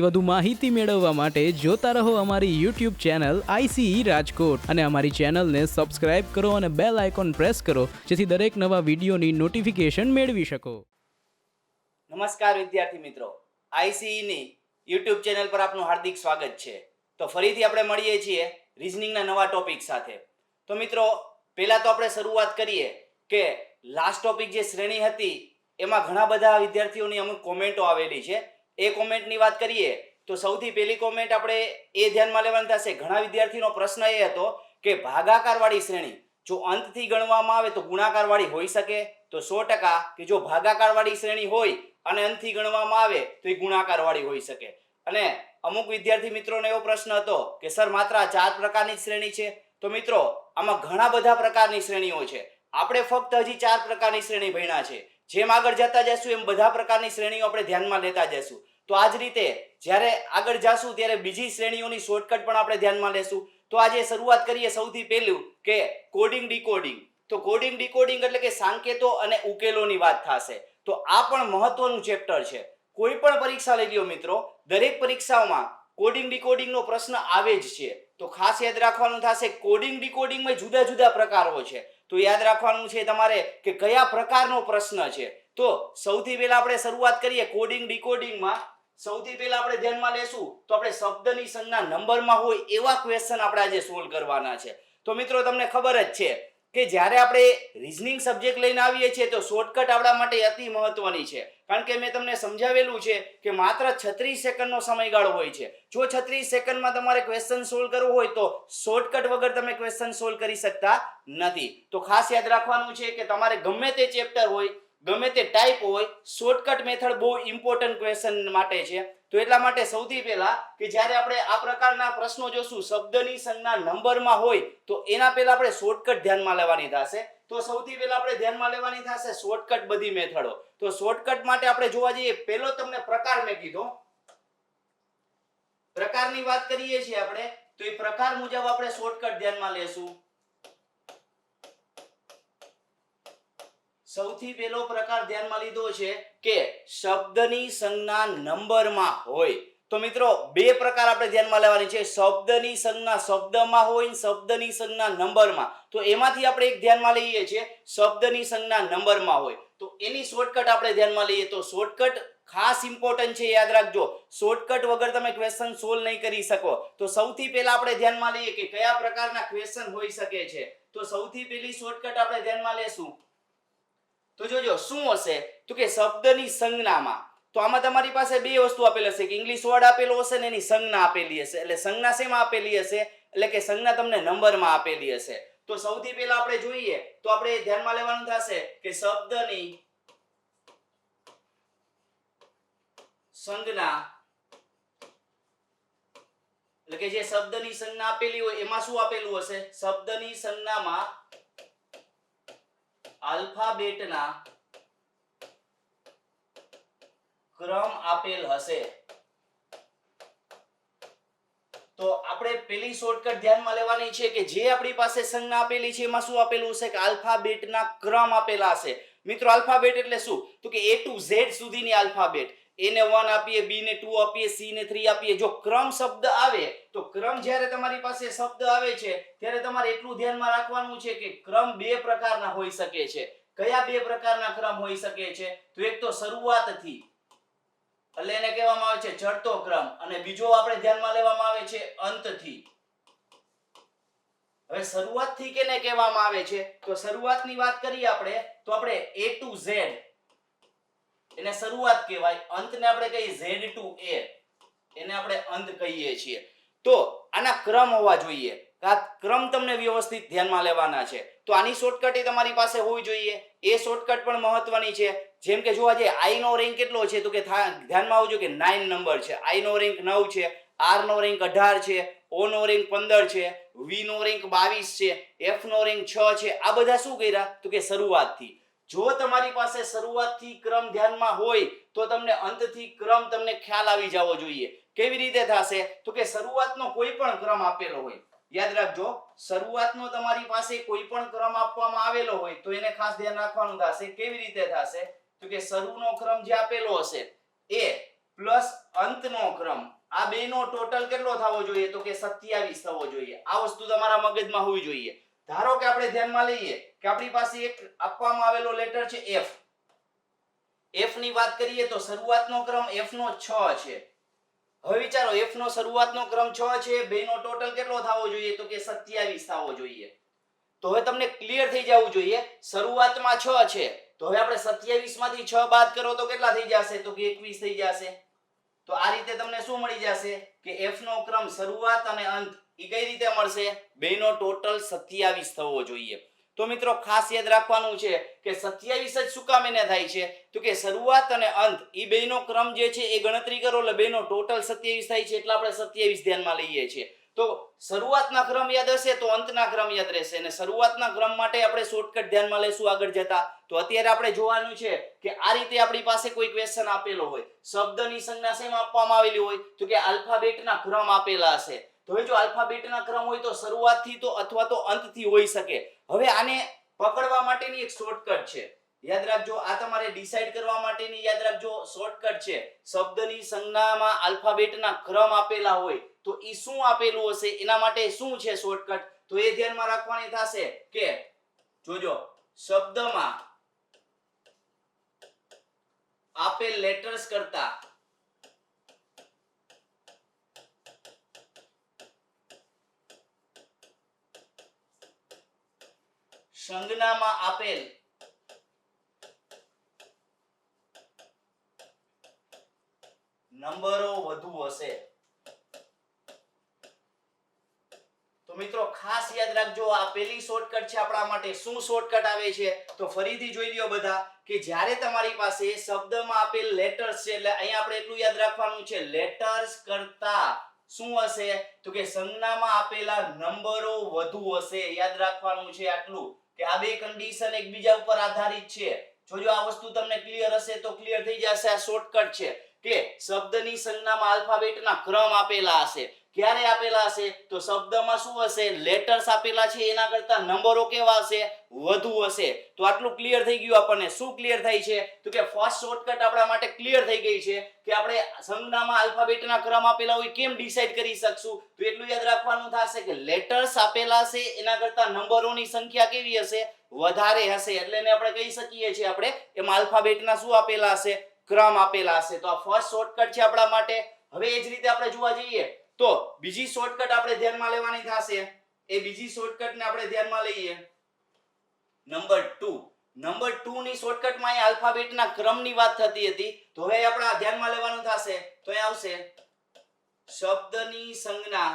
વધુ માહિતી મેળવવા માટે જોતા રહો અમારી YouTube ચેનલ ICE રાજકોટ અને અમારી ચેનલને સબસ્ક્રાઇબ કરો અને બેલ આઇકોન પ્રેસ કરો જેથી દરેક નવા વિડીયોની નોટિફિકેશન મેળવી શકો. નમસ્કાર વિદ્યાર્થી મિત્રો, ICE ની YouTube ચેનલ પર આપનું હાર્દિક સ્વાગત છે. તો ફરીથી આપણે મળીએ છીએ રીઝનિંગના નવા ટોપિક સાથે. તો મિત્રો, પહેલા તો આપણે શરૂઆત કરીએ કે લાસ્ટ ટોપિક જે શ્રેણી હતી એમાં ઘણા બધા વિદ્યાર્થીઓની અમુક કોમેન્ટો આવેલી છે. એ કોમેન્ટની વાત કરીએ તો સૌથી પહેલી કોમેન્ટ આપણે એ ધ્યાનમાં લેવાની થશે. ઘણા વિદ્યાર્થીનો પ્રશ્ન એ હતો કે ભાગાકારવાળી શ્રેણી જો અંતથી ગણવામાં આવે તો ગુણાકારવાળી હોઈ શકે? તો 100% કે જો ભાગાકારવાળી શ્રેણી હોય અને અંતથી ગણવામાં આવે તો એ ગુણાકારવાળી હોઈ શકે. અને અમુક વિદ્યાર્થી મિત્રોનો એવો પ્રશ્ન હતો કે સર માત્ર આ 4 પ્રકારની શ્રેણી છે. તો મિત્રો, આમાં ઘણા બધા પ્રકારની શ્રેણીઓ છે. આપણે ફક્ત હજી 4 પ્રકારની શ્રેણી ભણ્યા છે. જેમ આગળ જતા જશું એમ બધા પ્રકારની શ્રેણીઓ આપણે ધ્યાનમાં લેતા જશું. તો આ જ રીતે જ્યારે આગળ જાશું ત્યારે બીજી શ્રેણીઓની શોર્ટકટ પણ આપણે ધ્યાનમાં લેશું. તો આજે શરૂઆત કરીએ સૌથી પહેલું કે કોડિંગ ડીકોડિંગ. તો કોડિંગ ડીકોડિંગ એટલે કે સંકેતો અને ઉકેલોની વાત થશે. તો આ પણ મહત્વનું ચેપ્ટર છે. કોઈ પણ પરીક્ષા લઈ લ્યો મિત્રો, દરેક પરીક્ષાઓમાં કોડિંગ ડીકોડિંગનો પ્રશ્ન આવે જ છે. તો ખાસ યાદ રાખવાનું થશે કોડિંગ ડીકોડિંગમાં જુદા જુદા પ્રકારો છે. તો યાદ રાખવાનું છે તમારે કે કયા પ્રકારનો પ્રશ્ન છે. તો સૌથી પહેલા આપણે શરૂઆત કરીએ કોડિંગ ડીકોડિંગમાં. સૌથી પહેલા આપણે ધ્યાનમાં લેશું તો આપણે શબ્દની સંજ્ઞા નંબરમાં હોય એવા ક્વેશ્ચન આપણે આજે સોલ્વ કરવાના છે. તો મિત્રો, તમને ખબર જ છે કે જ્યારે આપણે રીઝનિંગ સબ્જેક્ટ લઈને આવીએ છીએ તો શોર્ટકટ આપણા માટે અતિ મહત્વની છે. કારણ કે મેં તમને સમજાવેલું છે કે માત્ર 36 સેકન્ડનો સમયગાળો હોય છે. જો 36 સેકન્ડમાં તમારે ક્વેશ્ચન સોલ્વ કરવો હોય તો શોર્ટકટ વગર તમે ક્વેશ્ચન સોલ્વ કરી શકતા નથી. તો ખાસ યાદ રાખવાનું છે કે તમારે ગમે તે ચેપ્ટર હોય, ગમે તે ટાઈપ હોય, શોર્ટકટ મેથડ બહુ ઇમ્પોર્ટન્ટ ક્વેશ્ચન માટે છે. તો એટલા માટે સૌથી પહેલા કે જ્યારે આપણે આ પ્રકારના પ્રશ્નો જોશું શબ્દની સંજ્ઞા નંબરમાં હોય તો એના પહેલા આપણે શોર્ટકટ ધ્યાનમાં લેવાની થશે. તો સૌથી પહેલા આપણે ધ્યાનમાં લેવાની થશે શોર્ટકટ બધી મેથડો. તો શોર્ટકટ માટે આપણે જોવા જઈએ, પહેલો તમને પ્રકાર મેં કીધો, પ્રકારની વાત કરીએ છીએ આપણે તો એ પ્રકાર મુજબ આપણે શોર્ટકટ ધ્યાનમાં લેશું. સૌથી પહેલો પ્રકાર ધ્યાનમાં લીધો છે કે શબ્દની સંજ્ઞા નંબરમાં હોય. તો મિત્રો, બે પ્રકાર આપણે ધ્યાનમાં લેવાની છે. શબ્દની સંજ્ઞા શબ્દમાં હોય, શબ્દની સંજ્ઞા નંબરમાં. તો એમાંથી આપણે એક ધ્યાનમાં લઈએ છીએ શબ્દની સંજ્ઞા નંબરમાં હોય. તો એની શોર્ટકટ આપણે ધ્યાનમાં લઈએ. તો શોર્ટકટ ખાસ ઇમ્પોર્ટન્ટ છે, યાદ રાખજો. શોર્ટકટ વગર તમે ક્વેશ્ચન સોલ્વ નહીં કરી શકો. તો સૌથી પહેલા આપણે ધ્યાનમાં લઈએ કે કયા પ્રકારના ક્વેશ્ચન હોઈ શકે છે. તો સૌથી પહેલી શોર્ટકટ આપણે ધ્યાનમાં લેશું. તો જોજો શું હશે તો કે શબ્દની સંજ્ઞામાં. તો આમાં તમારી પાસે બે વસ્તુ આપેલી હશે કે ઇંગ્લિશ વર્ડ આપેલો હશે ને એની સંજ્ઞા આપેલી હશે. એટલે સંજ્ઞા શેમાં આપેલી હશે? એટલે કે સંજ્ઞા તમને નંબરમાં આપેલી હશે. તો સૌથી પહેલા આપણે જોઈએ તો આપણે ધ્યાનમાં લેવાનું થશે કે શબ્દની સંજ્ઞા એટલે કે જે શબ્દની સંજ્ઞા આપેલી હોય એમાં શું આપેલું હશે? શબ્દની સંજ્ઞામાં આલ્ફાબેટના ક્રમ આપેલ હશે. તો આપણે પેલી શોર્ટકટ ધ્યાનમાં લેવાની છે કે જે આપણી પાસે સંજ્ઞા આપેલી છે એમાં શું આપેલું હશે? કે આલ્ફાબેટના ક્રમ આપેલા હશે. મિત્રો, આલ્ફાબેટ એટલે શું? તો કે A to Z સુધીની આલ્ફાબેટ. A ને 1 આપીએ, B ને 2 આપીએ, C ને 3 આપીએ. જો ક્રમ શબ્દ આવે તો ક્રમ જ્યારે તમારી પાસે શબ્દ આવે છે ત્યારે તમારે એટલું ધ્યાનમાં રાખવાનું છે કે ક્રમ બે પ્રકારના હોઈ શકે છે. કયા બે પ્રકારના ક્રમ હોઈ શકે છે? તો એક તો શરૂઆતથી એટલે એને કહેવામાં આવે છે ચડતો ક્રમ, અને બીજો આપણે ધ્યાનમાં લેવામાં આવે છે અંતથી. હવે શરૂઆતથી કેને કહેવામાં આવે છે? તો શરૂઆતની વાત કરીએ આપણે તો આપણે A to Z એને શરૂઆત કહેવાય. અંતને આપણે કહીએ Z to A, એને આપણે અંત કહીએ છીએ. તો આના ક્રમ હોવા જોઈએ. આ ક્રમ તમને વ્યવસ્થિત ધ્યાનમાં લેવાના છે. તો આની શોર્ટકટ તમારી પાસે હોવી જોઈએ. એ શોર્ટકટ પણ મહત્વની છે. જેમ કે જોવા જઈએ I નો રેન્ક કેટલો છે તો કે ધ્યાનમાં આવજો કે 9 નંબર છે. I નો રેન્ક 9 છે, R નો રેન્ક 18 છે, O નો રેન્ક 15 છે, V નો રેન્ક 22 છે, F નો રેન્ક 6 છે. આ બધા શું કર્યા તો કે શરૂઆતથી. જો તમારી પાસે શરૂઆતથી ક્રમ ધ્યાનમાં હોય તો તમને અંતથી ક્રમ તમને ખ્યાલ આવી જવો જોઈએ. કેવી રીતે થશે તો કે શરૂઆતનો કોઈ પણ ક્રમ આપેલો હોય, યાદ રાખજો, શરૂઆતનો તમારી પાસે કોઈ પણ ક્રમ આપવામાં આવેલો હોય તો એને ખાસ ધ્યાન રાખવાનું થશે. કેવી રીતે થશે તો કે શરૂનો ક્રમ જે આપેલો હશે એ પ્લસ અંતનો ક્રમ આ બેનો ટોટલ કેટલો થવો જોઈએ તો કે 27 થવો જોઈએ. આ વસ્તુ તમારા મગજમાં હોવી જોઈએ. ધારો કે આપણે ધ્યાનમાં લઈએ કે આપણી પાસે એક આપવામાં આવેલો લેટર છે F. F ની વાત કરીએ તો શરૂઆતનો ક્રમ F નો 6 છે. હવે વિચારો F નો શરૂઆતનો ક્રમ 6 છે, બેનો ટોટલ કેટલો થવો જોઈએ તો કે 27 થવો જોઈએ. તો હવે તમને ક્લિયર થઈ જવું જોઈએ શરૂઆતમાં 6 છે તો હવે આપણે 27 માંથી 6 બાદ કરો તો કેટલા થઈ જશે તો કે 21 થઈ જશે. તો આ રીતે તમને શું મળી જશે કે F નો ક્રમ શરૂઆત અને અંત ઈ કઈ રીતે મળશે બેનો ટોટલ 27 થવો જોઈએ. તો મિત્રો ખાસ યાદ રાખવાનું છે કે 27 જ શું કામ એને થાય છે તો કે શરૂઆત અને અંત ઈ બેનો ક્રમ જે છે એ ગણતરી કરો એટલે બેનો ટોટલ 27 થાય છે એટલે આપણે 27 ધ્યાનમાં લઈએ છીએ. તો શરૂઆતના ક્રમ યાદ હશે તો અંતના ક્રમ યાદ રહેશે અને શરૂઆતના ક્રમ માટે આપણે શોર્ટકટ ધ્યાનમાં લેશું આગળ જતા. તો અત્યારે આપણે જોવાનું છે કે આ રીતે આપણી પાસે કોઈ ક્વેશ્ચન આપેલો હોય, શબ્દની સંજ્ઞા શેમાં આપવામાં આવેલી હોય તો કે આલ્ફાબેટના ક્રમ આપેલા હશે. તો હવે જો આલ્ફાબેટના ક્રમ હોય તો શરૂઆતથી તો અથવા તો અંતથી હોઈ શકે. હવે આને પકડવા માટેની એક શોર્ટકટ છે, યાદ રાખજો. આ તમારે ડિસાઈડ કરવા માટેની યાદ રાખજો શોર્ટકટ છે. શબ્દની સંજ્ઞામાં આલ્ફાબેટના ક્રમ આપેલા હોય તો ઈ શું આપેલું હશે એના માટે શું છે શોર્ટકટ તો એ ધ્યાનમાં રાખવાની થશે કે જોજો શબ્દમાં આપેલ લેટર્સ કરતા સંજ્ઞામાં આપેલ નંબરો વધુ હશે. તો મિત્રો ખાસ યાદ રાખજો આ પેલી શોર્ટકટ છે આપણા માટે. શું શોર્ટકટ આવે છે તો ફરીથી જોઈ લ્યો બધા કે જ્યારે તમારી પાસે શબ્દમાં આપેલ લેટર્સ છે એટલે અહીંયા આપણે એટલું યાદ રાખવાનું છે લેટર્સ કરતા શું હશે તો કે સંજ્ઞામાં આપેલા નંબરો વધુ હશે. યાદ રાખવાનું છે આટલું કે આ બે કન્ડિશન એકબીજા ઉપર આધારિત છે. જોજો આ વસ્તુ તમને ક્લિયર હશે તો ક્લિયર થઈ જશે. આ શોર્ટકટ છે કે શબ્દની સંજ્ઞામાં આલ્ફાબેટના ક્રમ આપેલા હશે. ક્યારે આપેલા હશે તો શબ્દમાં શું હશે લેટર્સ આપેલા છે એના કરતા નંબરો કેવા હશે વધુ હશે. તો આટલું ક્લિયર થઈ ગયું. આપણને શું ક્લિયર થાય છે તો કે ફર્સ્ટ શોર્ટકટ આપણા માટે ક્લિયર થઈ ગઈ છે કે આપણે સંજ્ઞામાં આલ્ફાબેટના ક્રમ આપેલા હોય કેમ ડિસાઈડ કરી શકશું તો એટલું યાદ રાખવાનું થશે કે લેટર્સ આપેલા છે એના કરતા નંબરોની સંખ્યા કેવી હશે વધારે હશે. એટલે એને આપણે કહી શકીએ છીએ આપણે એમાં આલ્ફાબેટના શું આપેલા હશે ક્રમ આપેલા હશે. તો આ ફર્સ્ટ શોર્ટકટ છે આપણા માટે. હવે એ જ રીતે આપણે જોવા જઈએ તો બીજી શોર્ટકટ આપણે ધ્યાનમાં લેવાની થશે. એ બીજી શોર્ટકટને આપણે ધ્યાનમાં લઈએ નંબર 2. નંબર 2 ની શોર્ટકટમાં અહીં આલ્ફાબેટના ક્રમની વાત થતી હતી. તો હવે આપણે ધ્યાનમાં લેવાનું થશે તો અહીં આવશે શબ્દની સંજ્ઞા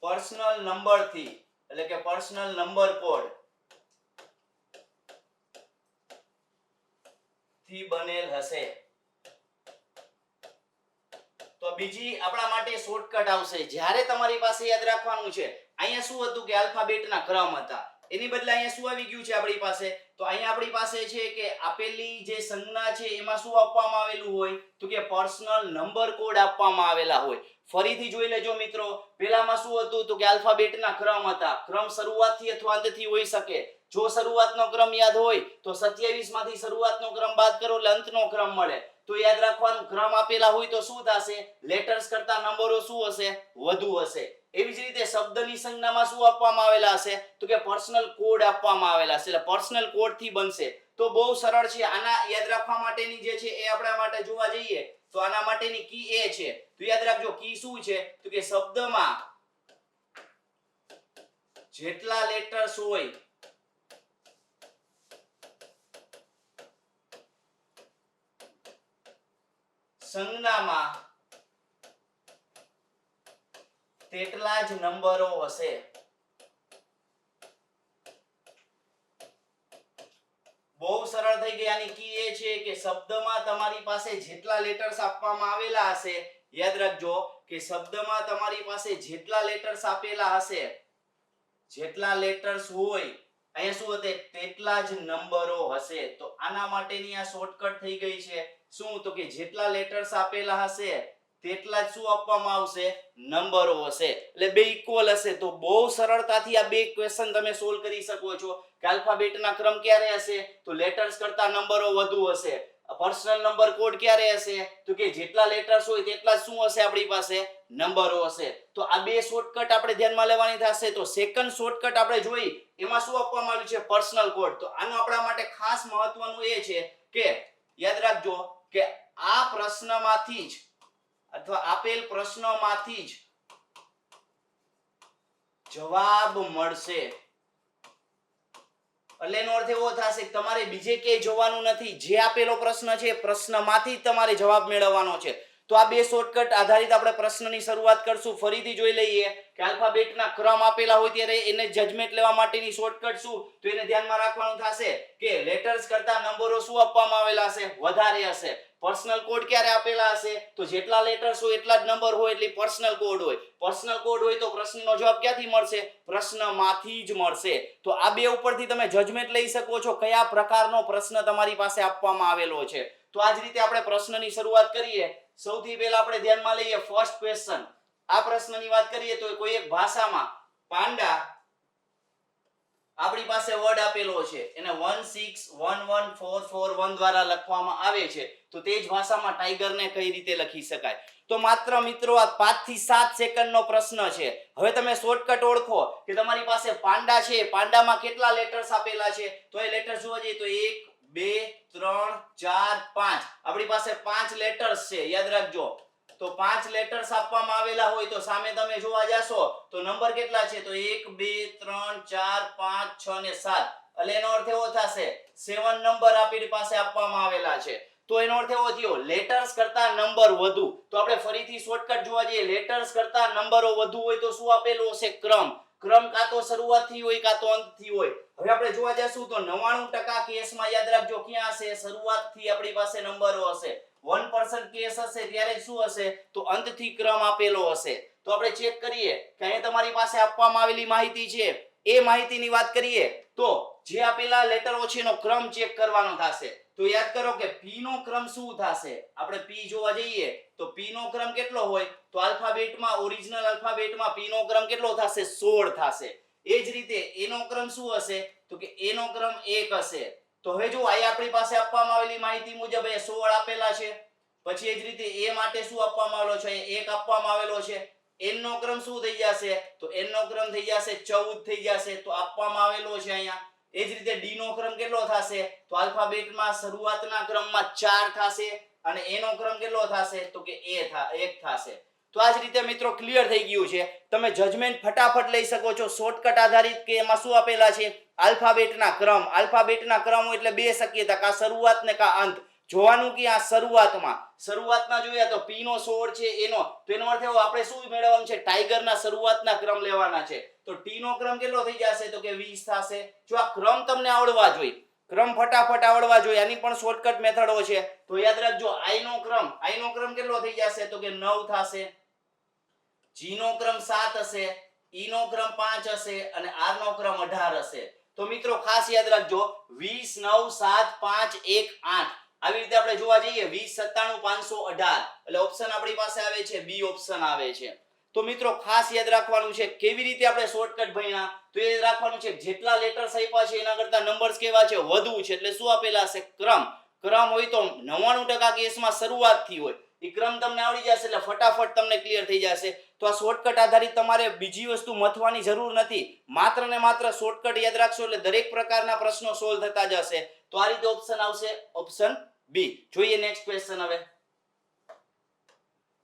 પર્સનલ નંબરથી એટલે કે પર્સનલ નંબર કોડ થી બનેલ હશે. તો બીજી આપણા માટે શોર્ટકટ આવશે. જ્યારે તમારી પાસે યાદ રાખવાનું છે અહીંયા શું હતું કે આલ્ફાબેટના ક્રમ હતા એની બદલે અહીંયા શું આવી ગયું છે આપણી પાસે તો અહીંયા આપણી પાસે છે કે આપેલી જે સંજ્ઞા છે એમાં શું આપવામાં આવેલું હોય તો કે પર્સનલ નંબર કોડ આપવામાં આવેલા હોય. ફરીથી જોઈ લેજો મિત્રો. પહેલામાં શું હતું તો કે આલ્ફાબેટના ક્રમ હતા. ક્રમ શરૂઆતથી અથવા અંતથી હોઈ શકે. જો શરૂઆતનો ક્રમ યાદ હોય તો 27 માંથી શરૂઆતનો ક્રમ બાદ કરો એટલે અંતનો ક્રમ મળે. તો યાદ રાખવાનું ક્રમ આપેલા હોય તો શું થશે લેટર્સ કરતા નંબરો શું હશે વધુ હશે. એવી જ રીતે શબ્દની સંજ્ઞામાં શું આપવામાં આવેલા હશે તો કે પર્સનલ કોડ આપવામાં આવેલા હશે. એટલે પર્સનલ કોડ થી બનશે. તો બહુ સરળ છે. આના યાદ રાખવા માટેની જે છે એ આપણા માટે જોવા જઈએ તો આના માટેની કી એ છે. તો યાદ રાખજો કી શું છે તો કે શબ્દમાં જેટલા લેટર્સ હોય સંજ્ઞામાં તેટલા જ નંબરો હશે. બહુ સરળ થઈ ગઈ. આની કી એ છે કે શબ્દમાં તમારી પાસે જેટલા લેટર્સ આપવામાં આવેલા હશે યાદ રાખજો કે શબ્દમાં તમારી પાસે જેટલા લેટર્સ આપેલા હશે જેટલા લેટર્સ હોય અહીંયા શું હશે તેટલા જ નંબરો હશે. તો આના માટેની આ શોર્ટકટ થઈ ગઈ છે. શું તો કે જેટલા લેટર્સ આપેલા હશે તેટલા જ શું આપવામાં આવશે નંબરો હશે એટલે બે ઇક્વલ હશે તો બહુ સરળતાથી આ બે ક્વેશ્ચન તમે સોલ્વ કરી શકો છો કે આલ્ફાબેટના ક્રમ ક્યારે હશે તો લેટર્સ કરતા નંબરો વધુ હશે પર્સનલ નંબર કોડ ક્યારે હશે તો કે જેટલા લેટર્સ હોય તેટલા શું હશે આપણી પાસે નંબરો હશે તો આ બે શોર્ટકટ આપણે ધ્યાનમાં લેવાની થશે તો સેકન્ડ શોર્ટકટ આપણે જોઈ એમાં શું આપવામાં આવ્યું છે પર્સનલ કોડ તો આનું આપણા માટે ખાસ મહત્વનું એ છે કે યાદ રાખજો કે આ પ્રશ્નમાંથી જ અથવા આપેલ પ્રશ્નોમાંથી જ જવાબ મળશે એટલે એનો અર્થ એવો થશે કે તમારે બીજે ક્યાંય જવાનું નથી જે આપેલો પ્રશ્ન છે પ્રશ્નમાંથી જ તમારે જવાબ મેળવવાનો છે તો આ બે શોર્ટકટ આધારિત આપણે પ્રશ્નની શરૂઆત કરશું ફરીથી જોઈ લઈએ કે આલ્ફાબેટના ક્રમ આપેલા હોય ત્યારે એને જજમેન્ટ લેવા માટેની શોર્ટકટ શું તો એને ધ્યાનમાં રાખવાનું થશે કે લેટર્સ કરતા નંબરો શું આપવામાં આવેલા હશે વધારે હશે પર્સનલ કોડ ક્યારે આપેલા હશે તો જેટલા લેટર્સ હોય એટલા જ નંબર હોય એટલે પર્સનલ કોડ હોય પર્સનલ કોડ હોય તો પ્રશ્નનો જવાબ ક્યાંથી મળશે પ્રશ્નમાંથી જ મળશે તો આ બે ઉપરથી તમે જજમેન્ટ લઈ શકો છો કયા પ્રકારનો પ્રશ્ન તમારી પાસે આપવામાં આવેલો છે તો આ જ રીતે આપણે પ્રશ્નની શરૂઆત કરીએ સૌથી પહેલા આપણે ધ્યાનમાં લઈએ ફર્સ્ટ ક્વેશ્ચન આ પ્રશ્નની વાત કરીએ તો કોઈ એક ભાષામાં પાંડા આપણી પાસે વર્ડ આપેલો છે એને 1611441 દ્વારા લખવામાં આવે છે તો તે જ ભાષામાં ટાઈગરને કઈ રીતે લખી શકાય તો માત્ર મિત્રો આ 5 થી 7 સેકન્ડનો પ્રશ્ન છે હવે તમે શોર્ટકટ ઓળખો કે તમારી પાસે પાંડા છે પાંડામાં કેટલા લેટર્સ આપેલા છે તો એ લેટર્સ જોવા જઈએ તો 1 2 3 4 5 આપણી પાસે 5 લેટર્સ છે યાદ રાખજો તો 5 લેટર્સ આપવામાં આવેલા હોય તો સામે તમે જોવા જાશો તો નંબર કેટલા છે તો 1 2 3 4 5 6 ને 7 એટલે એનો અર્થ એવો થશે 7 નંબર આપણી પાસે આપવામાં આવેલા છે તો એનો અર્થ એવો થયો લેટર્સ કરતા નંબર વધુ તો આપણે ફરીથી શોર્ટકટ જોવા જઈએ લેટર્સ કરતા નંબરો વધુ હોય તો શું આપેલું હશે ક્રમ કાં તો શરૂઆતથી હોય કાં તો અંતથી હોય હવે આપણે જોવા જઈશું તો 99% કેસમાં યાદ રાખજો ક્યાં હશે શરૂઆતથી આપણી પાસે નંબરો હશે 1% કેસ હશે ત્યારે શું હશે તો અંતથી ક્રમ આપેલો હશે તો આપણે ચેક કરીએ કે અહીંયા તમારી પાસે આપવામાં આવેલી માહિતી છે એ માહિતીની વાત કરીએ તો જે આપેલા લેટરો છે એનો ક્રમ ચેક કરવાનો થશે તો યાદ કરો કે p નો ક્રમ શું થશે આપણે p જોવા જઈએ તો p નો ક્રમ કેટલો હોય તો આલ્ફાબેટમાં ઓરિજિનલ આલ્ફાબેટમાં p નો ક્રમ કેટલો થશે 16 થશે એ જ રીતે a નો ક્રમ શું હશે તો કે a નો ક્રમ 1 હશે તો હવે જો આ આપણી પાસે આપવામાં આવેલી માહિતી મુજબ એ 16 આપેલા છે પછી એ જ રીતે a માટે શું આપવામાં આવેલો છે 1 આપવામાં આવેલો છે n નો ક્રમ શું થઈ જશે તો n નો ક્રમ થઈ જશે 14 થઈ જશે તો આપવામાં આવેલો છે અહીંયા એ જ રીતે d નો ક્રમ કેટલો થશે તો આલ્ફાબેટમાં શરૂઆતના ક્રમમાં 4 થશે અને a નો ક્રમ કેટલો થશે તો કે 1 થશે તો આ જ રીતે મિત્રો ક્લિયર થઈ ગયું છે તમે જજમેન્ટ ફટાફટ લઈ શકો છો શોર્ટકટ આધારિત કે એમાં શું આપેલા છે આલ્ફાબેટના ક્રમ એટલે બે શક્યતા કા શરૂઆત ને કા અંત જોવાનું કે આ શરૂઆતના જોયા તો p નો 16 છે એનો તો એનો અર્થ એવો આપણે શું મેળવવાનું છે ટાઈગરના શરૂઆતના ક્રમ લેવાના છે તો t નો ક્રમ કેટલો થઈ જશે તો કે 20 થશે જો આ ક્રમ તમને આવડવા જોઈએ ક્રમ ફટાફટ આવડવા જોઈએ આની પણ શોર્ટકટ મેથડો છે તો યાદ રાખજો i નો ક્રમ કેટલો થઈ જશે તો કે 9 થશે g નો ક્રમ 7 હશે e નો ક્રમ 5 હશે અને r નો ક્રમ 18 હશે તો મિત્રો ખાસ યાદ રાખજો 20 9 7 5 1 8 આવી રીતે આપણે જોવા જઈએ 20 97 518 એટલે ઓપ્શન આપણી પાસે આવે છે બી ઓપ્શન આવે છે તો મિત્રો ખાસ યાદ રાખવાનું છે કેવી રીતે આપણે શોર્ટકટ ભણ્યા તો એ રાખવાનું છે જેટલા લેટર્સ આપ્યા છે એના કરતા નંબર્સ કેવા છે વધુ છે એટલે શું આપેલા હશે ક્રમ હોય તો 99% કેસમાં શરૂઆતથી હોય એ ક્રમ તમને આવડી જશે એટલે ફટાફટ તમને ક્લિયર થઈ જશે તો આ શોર્ટકટ આધારિત તમારે બીજી વસ્તુ મથવાની જરૂર નથી માત્ર ને માત્ર શોર્ટકટ યાદ રાખશો એટલે દરેક પ્રકારના પ્રશ્નો સોલ્વ થતા જશે તો આ રીતે ઓપ્શન આવશે ઓપ્શન બી જોઈએ નેક્સ્ટ ક્વેશ્ચન હવે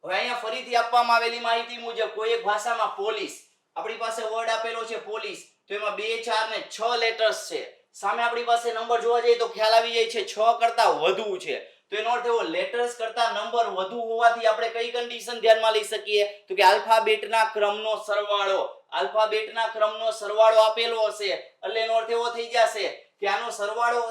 અહીંયા ફરીથી આપવામાં આવેલી માહિતી મુજબ કોઈ એક ભાષામાં પોલીસ આપણી પાસે વર્ડ આપેલો છે પોલીસ તો એમાં 2 4 ને 6 લેટર્સ છે સામે આપણી પાસે નંબર જોવા જઈએ તો ખ્યાલ આવી જાય છે 6 કરતા વધુ છે તો એનો અર્થ એવો લેટર્સ કરતા નંબર વધુ હોવાથી આપણે કઈ કન્ડિશન ધ્યાનમાં લઈ શકીએ તો કે આલ્ફાબેટના ક્રમનો સરવાળો આપેલો હશે એટલે એનો અર્થ એવો થઈ જશે કે આનો સરવાળો